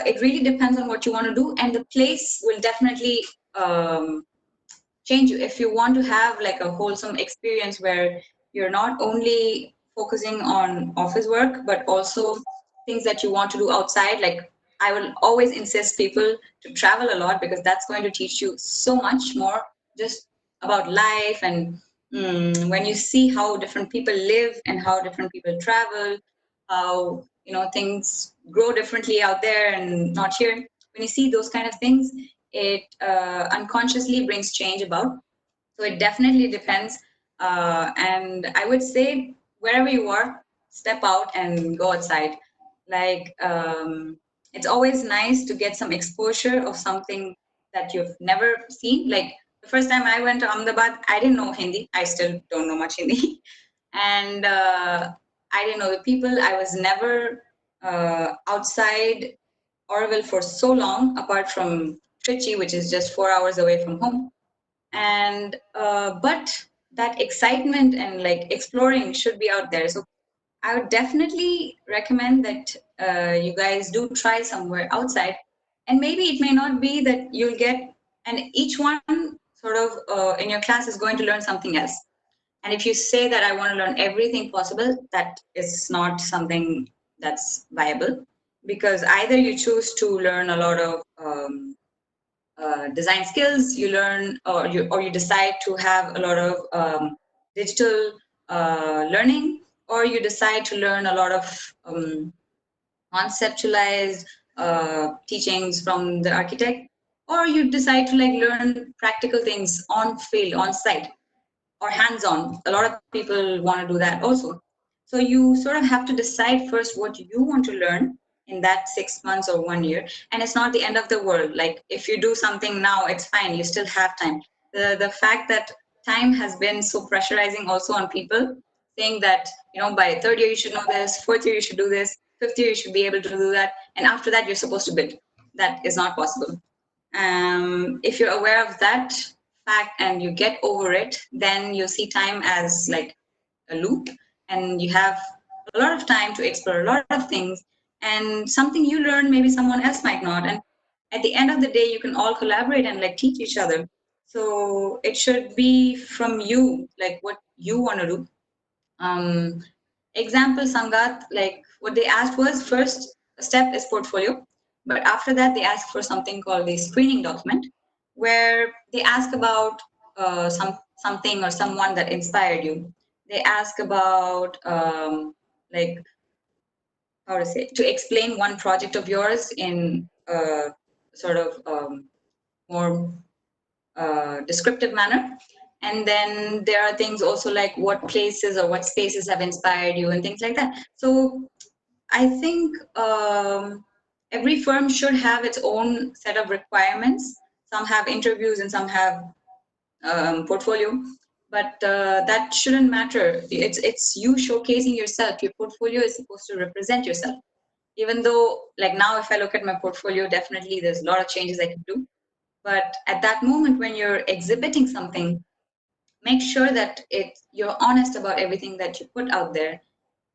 it really depends on what you want to do, and the place will definitely change you. If you want to have like a wholesome experience where you're not only focusing on office work but also things that you want to do outside, like I will always insist people to travel a lot, because that's going to teach you so much more just about life. And when you see how different people live and how different people travel, how things grow differently out there and not here, when you see those kind of things, it unconsciously brings change about. So it definitely depends. And I would say wherever you are, step out and go outside. Like it's always nice to get some exposure of something that you've never seen. Like the first time I went to Ahmedabad, I didn't know Hindi. I still don't know much Hindi. And I didn't know the people. I was never outside Auroville for so long, apart from Trichy, which is just 4 hours away from home. And but that excitement and like exploring should be out there. So I would definitely recommend that you guys do try somewhere outside, and maybe it may not be that you'll get, and each one sort of in your class is going to learn something else. And if you say that I want to learn everything possible, that is not something that's viable, because either you choose to learn a lot of design skills, you learn, or you decide to have a lot of digital learning, or you decide to learn a lot of conceptualized teachings from the architect, or you decide to like learn practical things on field, on site, or hands-on. A lot of people want to do that also. So you sort of have to decide first what you want to learn in that 6 months or 1 year. And it's not the end of the world. Like if you do something now, it's fine. You still have time. The fact that time has been so pressurizing also on people, saying that, by third year you should know this, fourth year you should do this, fifth year you should be able to do that, and after that you're supposed to build. That is not possible. If you're aware of that fact and you get over it, then you see time as like a loop, and you have a lot of time to explore a lot of things. And something you learn, maybe someone else might not. And at the end of the day, you can all collaborate and like teach each other. So it should be from you, like what you want to do. um, Example, Sangat, like what they asked was first step is portfolio, but after that they ask for something called the screening document, where they ask about something or someone that inspired you. They ask about like how to say, to explain one project of yours in a sort of more descriptive manner. And then there are things also like what places or what spaces have inspired you and things like that. So I think every firm should have its own set of requirements. Some have interviews and some have portfolio, but that shouldn't matter. It's you showcasing yourself. Your portfolio is supposed to represent yourself. Even though, like now, if I look at my portfolio, definitely there's a lot of changes I can do. But at that moment when you're exhibiting something, make sure that you're honest about everything that you put out there,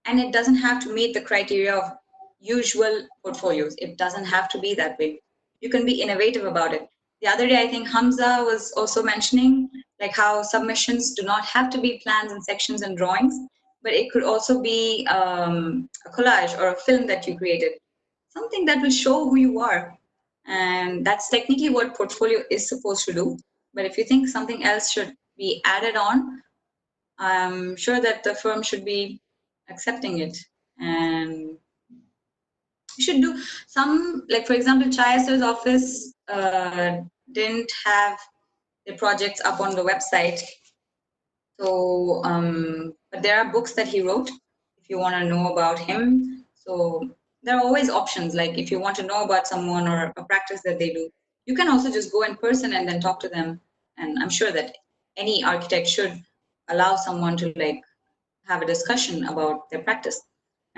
and it doesn't have to meet the criteria of usual portfolios. It doesn't have to be that way. You can be innovative about it. The other day, I think Hamza was also mentioning like how submissions do not have to be plans and sections and drawings, but it could also be a collage or a film that you created, something that will show who you are. And that's technically what portfolio is supposed to do. But if you think something else should be added on, I'm sure that the firm should be accepting it. And you should do some, like for example, Chhaya sir's office didn't have the projects up on the website. So, but there are books that he wrote if you want to know about him. So there are always options. Like if you want to know about someone or a practice that they do, you can also just go in person and then talk to them. And I'm sure that any architect should allow someone to like have a discussion about their practice.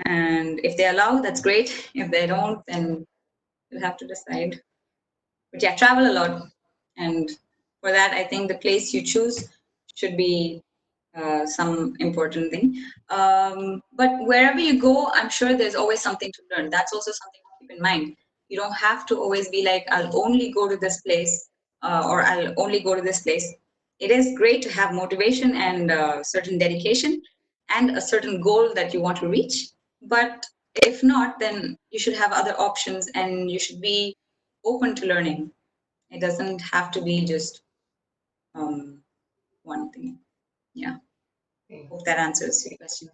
And if they allow, that's great. If they don't, then you'll have to decide. But yeah, travel a lot. And for that, I think the place you choose should be some important thing. But wherever you go, I'm sure there's always something to learn. That's also something to keep in mind. You don't have to always be like, I'll only go to this place or I'll only go to this place. It is great to have motivation and certain dedication and a certain goal that you want to reach. But if not, then you should have other options and you should be open to learning. It doesn't have to be just one thing. Yeah. Okay. Hope that answers your question.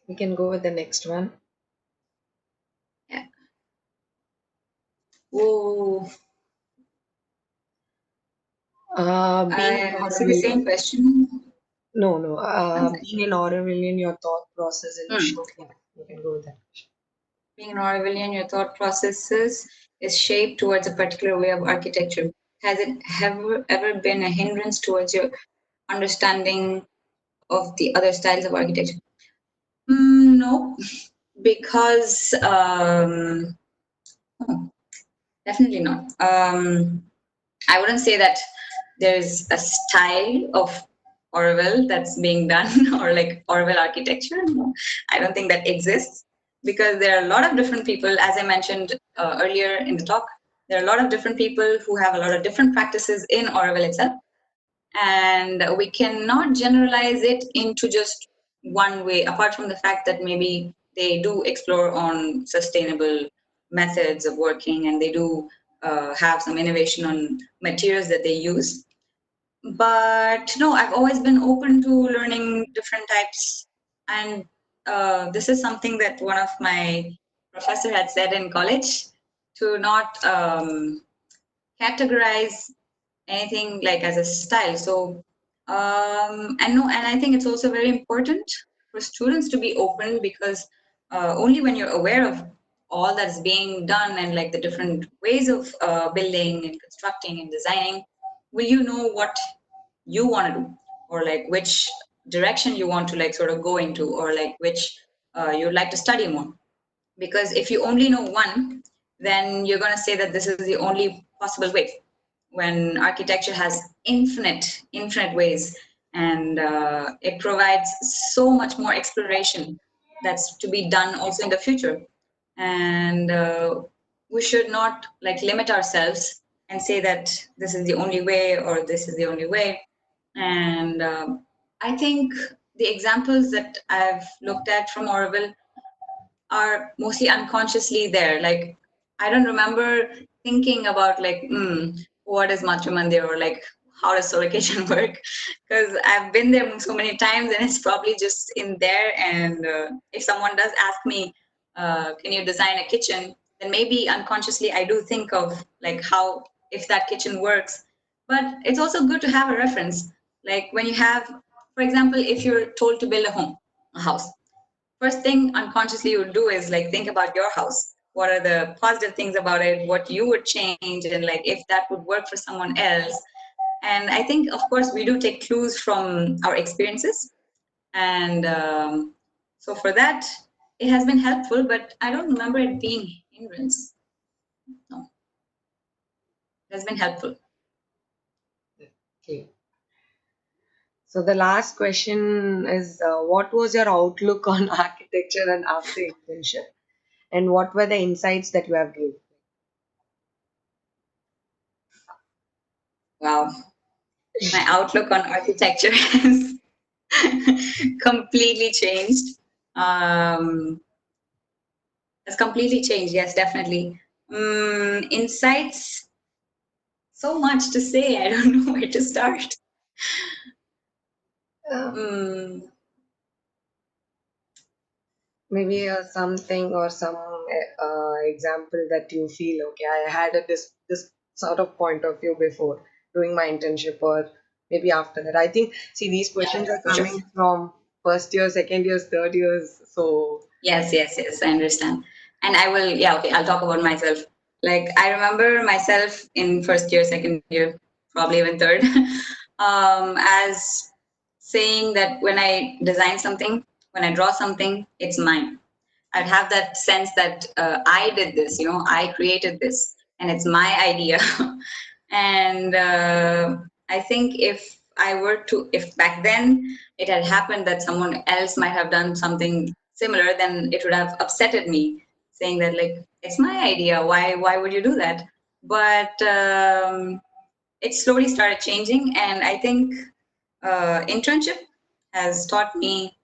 We can go with the next one. Yeah. Oh, Being in I see the same Auroville. question. No, no. Okay. Being in Auroville in your thought process in Hmm. short. Yeah, you can go with that. Being an Orwellian, your thought processes is shaped towards a particular way of architecture. Has it ever been a hindrance towards your understanding of the other styles of architecture? No, because oh, definitely not. I wouldn't say that there's a style of Auroville that's being done or like Auroville architecture. No, I don't think that exists because there are a lot of different people, as I mentioned earlier in the talk. There are a lot of different people who have a lot of different practices in Auroville itself, and we cannot generalize it into just one way. Apart from the fact that maybe they do explore on sustainable methods of working and they do have some innovation on materials that they use. But no, I've always been open to learning different types. And this is something that one of my professor had said in college, to not categorize anything like as a style. So and no, and I think it's also very important for students to be open, because only when you're aware of all that's being done and like the different ways of building and constructing and designing, will you know what you want to do, or like which direction you want to like sort of go into, or like which you'd like to study more. Because if you only know one, then you're going to say that this is the only possible way, when architecture has infinite ways, and it provides so much more exploration that's to be done also in the future. And we should not like limit ourselves and say that this is the only way or this is the only way. And I think the examples that I've looked at from Auroville are mostly unconsciously there. Like, I don't remember thinking about like, what is Matra Mandir, or like how does solar kitchen work? Because I've been there so many times, and it's probably just in there. And if someone does ask me, can you design a kitchen? Then maybe unconsciously I do think of like how, if that kitchen works. But it's also good to have a reference. Like when you have, for example, if you're told to build a house, first thing unconsciously you would do is like think about your house. What are the positive things about it? What you would change, and like if that would work for someone else. And I think, of course, we do take clues from our experiences, and so for that, it has been helpful. But I don't remember it being hindrance. No, it has been helpful. Okay. So the last question is, what was your outlook on architecture and after internship, and what were the insights that you have gained? Wow, my outlook on architecture has completely changed. Um, Has completely changed. Yes, definitely. Insights, so much to say. I don't know where to start. Um, Mm, Maybe something or some example that you feel, okay, I had this sort of point of view before doing my internship, or maybe after that. I think, see, these yeah, questions are for sure. coming from first year, second years, third years. So Yes, I understand. And I will, yeah, okay, I'll talk about myself. Like, I remember myself in first year, second year, probably even third, as saying that when I design something, when I draw something, it's mine. I'd have that sense that I did this, I created this, and it's my idea. And I think if back then it had happened that someone else might have done something similar, then it would have upsetted me, saying that like it's my idea. Why would you do that? But it slowly started changing, and I think internship has taught me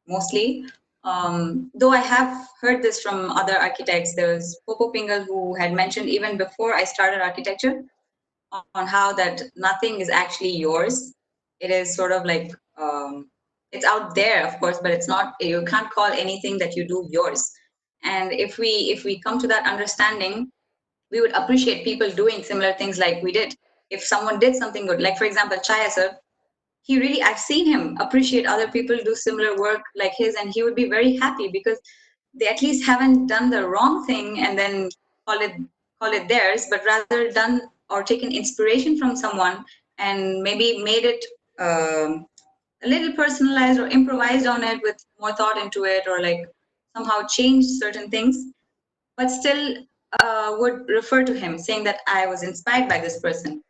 mostly. Though I have heard this from other architects. There was Popo Pingal who had mentioned even before I started architecture on how that nothing is actually yours. It is sort of like it's out there, of course, but it's not. You can't call anything that you do yours. And if we come to that understanding, we would appreciate people doing similar things like we did. If someone did something good, like for example, Chhaya sir, he really, I've seen him appreciate other people do similar work like his, and he would be very happy because they at least haven't done the wrong thing and then call it call it theirs, but rather done or taken inspiration from someone and maybe made it a little personalized or improvised on it with more thought into it, or like somehow changed certain things, but still would refer to him saying that I was inspired by this person.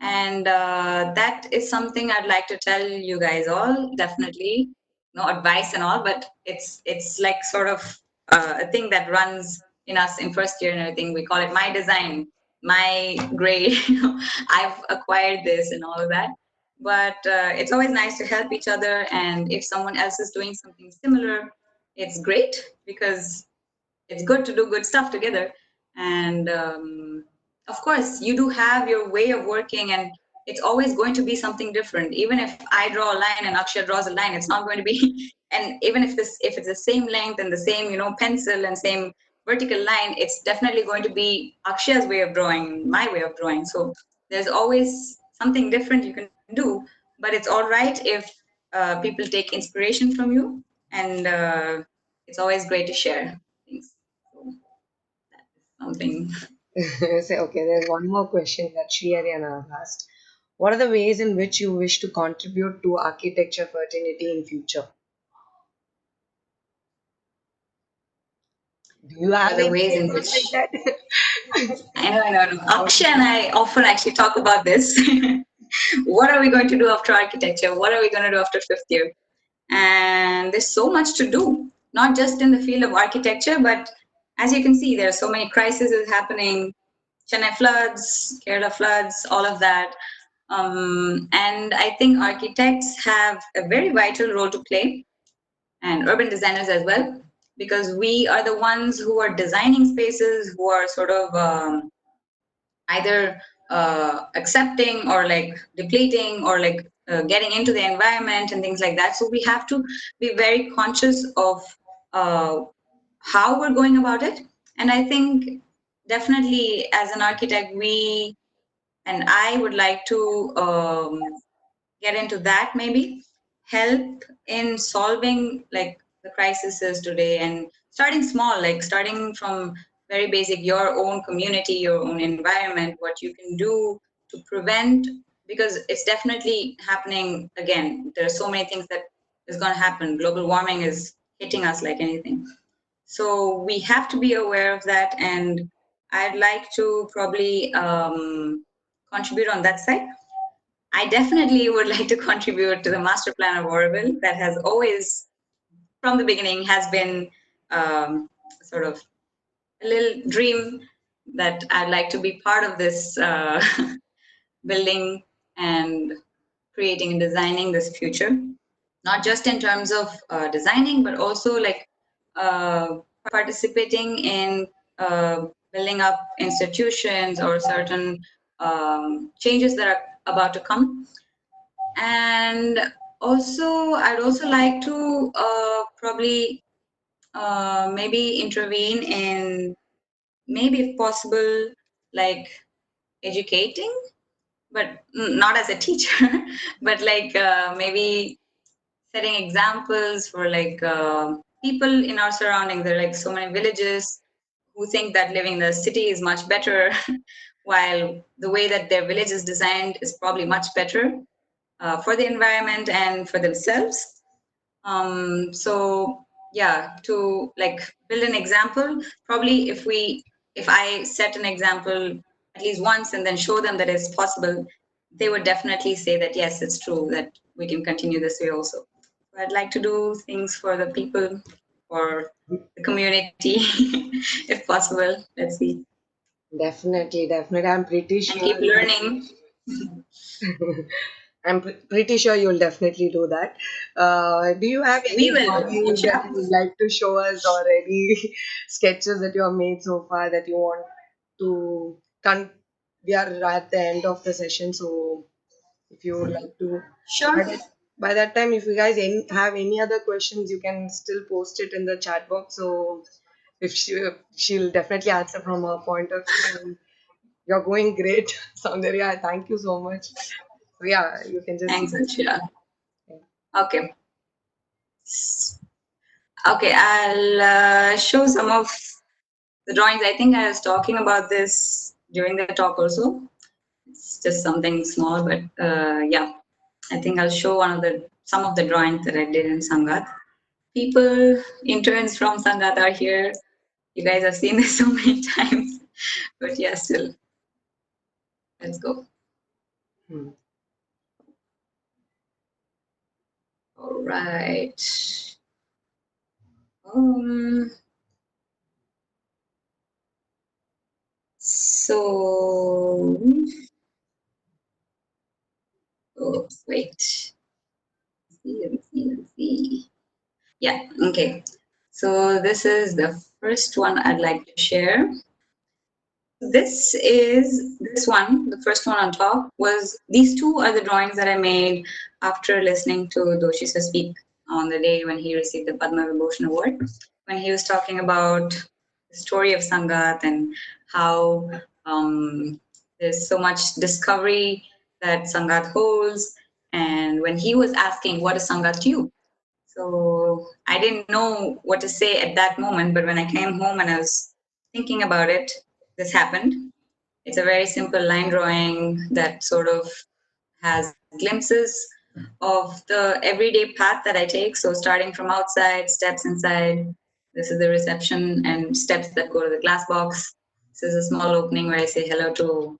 And that is something I'd like to tell you guys all. Definitely, no advice and all, but it's like sort of a thing that runs in us in first year and everything. We call it my design, my grade. I've acquired this and all of that. But it's always nice to help each other, and if someone else is doing something similar, it's great because it's good to do good stuff together. And of course you do have your way of working, and it's always going to be something different. Even if I draw a line and Akshay draws a line, it's not going to be and even if it's the same length and the same pencil and same vertical line, it's definitely going to be Akshay's way of drawing, my way of drawing. So there's always something different you can do, but it's all right if people take inspiration from you, and it's always great to share things. So that is something. say, okay, there's one more question that Sri Ariana asked. What are the ways in which you wish to contribute to architecture fraternity in future? Do you have are the any ways in ideas like which that? I know. Akshay and I often actually talk about this. What are we going to do after architecture? What are we going to do after fifth year? And there's so much to do, not just in the field of architecture, but as you can see, there are so many crises happening. Chennai floods, Kerala floods, all of that. And I think architects have a very vital role to play, and urban designers as well, because we are the ones who are designing spaces, who are sort of either accepting or like depleting or like getting into the environment and things like that. So we have to be very conscious of uh, how we're going about it. And I think definitely as an architect, we and I would like to get into that, maybe help in solving like the crises today, and starting small, like starting from very basic, your own community, your own environment, what you can do to prevent, because it's definitely happening again. There are so many things that is going to happen. Global warming is hitting us like anything, so we have to be aware of that. And I'd like to probably contribute on that side. I definitely would like to contribute to the master plan of Auroville that has always, from the beginning, has been sort of a little dream that I'd like to be part of this building and creating and designing this future, not just in terms of designing, but also like uh, participating in building up institutions or certain changes that are about to come. And also I'd also like to probably maybe intervene in, maybe if possible, like educating, but not as a teacher, but like maybe setting examples for like people in our surroundings. There are like so many villages who think that living in the city is much better, while the way that their village is designed is probably much better for the environment and for themselves. So yeah, to like build an example, probably if I set an example at least once and then show them that it's possible, they would definitely say that yes, it's true that we can continue this way also. So I'd like to do things for the people, for the community, if possible. Let's see, Definitely, definitely. I'm pretty and sure keep learning. pretty sure you'll definitely do that. Do you have We any will, drawings that inshallah. you would like to show us, or any sketches that you have made so far that you want to we are at the end of the session, so if you would like to, by Sure. that, by that time, if you guys have any other questions, you can still post it in the chat box. So if she'll definitely answer from her point of view. And you're going great, Soundarya. Thank you so much. So yeah, you can just. Thanks, Anshula. Okay. Okay, I'll show some of the drawings. I think I was talking about this during the talk also. It's just something small, but yeah, I think I'll show some of the drawings that I did in Sangat. People, interns from Sangat are here. You guys have seen this so many times, but yeah, still, let's go. Hmm. All right. Um. So, oh, wait. Let's see. Yeah, okay. So this is the first one I'd like to share. This one, the first one on top, was these two are the drawings that I made after listening to Doshi sir speak on the day when he received the Padma Vibhushan Award, when he was talking about the story of Sangat and how there's so much discovery that Sangat holds. And when he was asking, what is Sangat to you? So I didn't know what to say at that moment, but when I came home and I was thinking about it, this happened. It's a very simple line drawing that sort of has glimpses of the everyday path that I take. So starting from outside, steps inside, This is the reception and steps that go to the glass box. This is a small opening where I say hello to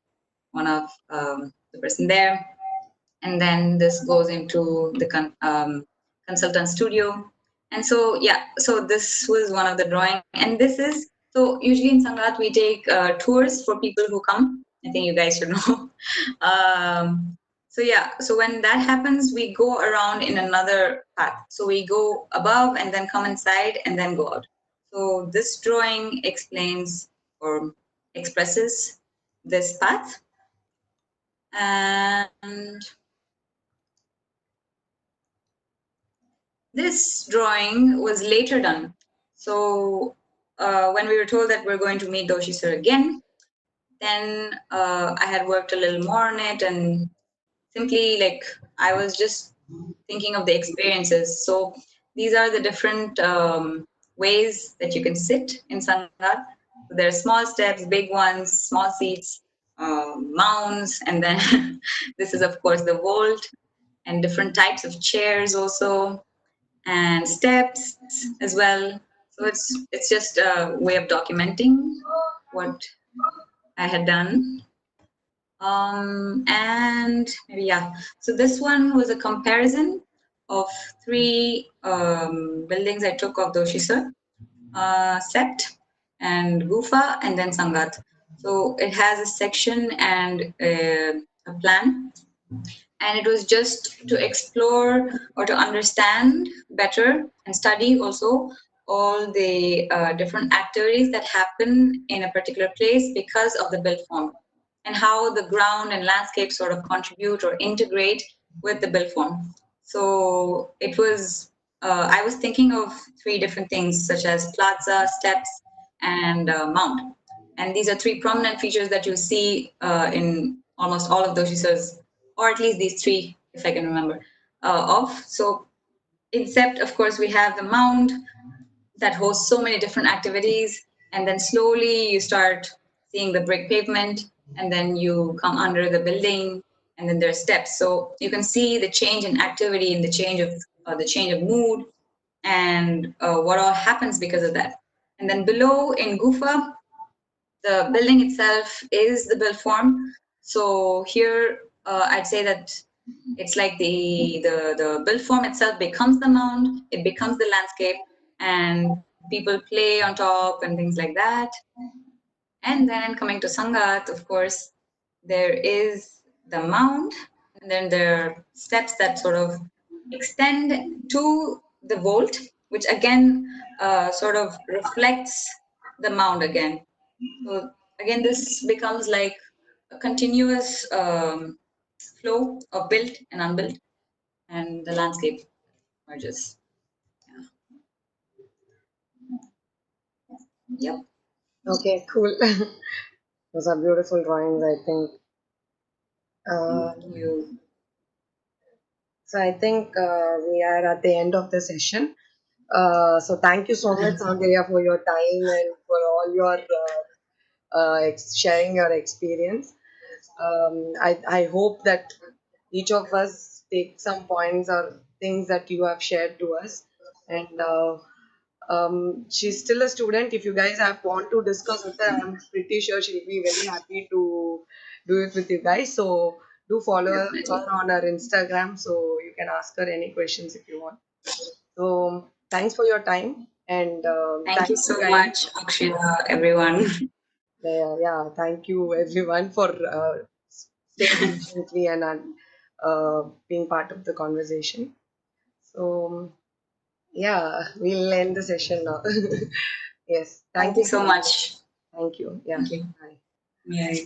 one of the person there, and then this goes into the consultant studio. And so yeah, so this was one of the drawing, and this is, so usually in Sangat we take tours for people who come. I think you guys should know. So yeah, so when that happens, we go around in another path. So we go above and then come inside and then go out. So this drawing explains or expresses this path. And this drawing was later done. So when we were told that we're going to meet Doshi sir again, then I had worked a little more on it, and simply like I was just thinking of the experiences. So these are the different ways that you can sit in Sangat. So there are small steps, big ones, small seats, mounds, and then this is of course the vault, and different types of chairs also, and steps as well. So it's just a way of documenting what I had done. And maybe yeah. So this one was a comparison of three buildings I took of Doshi sir, Sept and Gufa and then Sangat. So it has a section and a plan, and it was just to explore or to understand better and study also all the different activities that happen in a particular place because of the built form, and how the ground and landscape sort of contribute or integrate with the built form. So it was, I was thinking of three different things such as plaza, steps, and mount. And these are three prominent features that you see in almost all of those uses, or at least these three, if I can remember, of. So, except of course, we have the mound that hosts so many different activities, and then slowly you start seeing the brick pavement, and then you come under the building, and then there are steps. So you can see the change in activity and the change of mood, and what all happens because of that. And then below in Gufa, the building itself is the built form. So here, I'd say that it's like the built form itself becomes the mound, it becomes the landscape, and people play on top and things like that. And then coming to Sangat, of course, there is the mound, and then there are steps that sort of extend to the vault, which again sort of reflects the mound again. So again, this becomes like a continuous flow of built and unbuilt, and the landscape merges. Yeah. Yep. Okay, cool. Those are beautiful drawings, I think. Uh, Thank you. so I think we are at the end of the session. So thank you so much, Soundarya, for your time and for all your sharing your experience. I hope that each of us take some points or things that you have shared to us. And she's still a student. If you guys have want to discuss with her, I'm pretty sure she'll be very happy to do it with you guys. So do follow her Definitely. on her Instagram so you can ask her any questions if you want. So thanks for your time and Thank you thank you so guys. much, Akshita, everyone. Yeah, thank you everyone for staying patiently and being part of the conversation. So yeah, we'll end the session now. Yes, thank Thank you you so so much. much. Thank you. Yeah, Thank you. bye. Bye.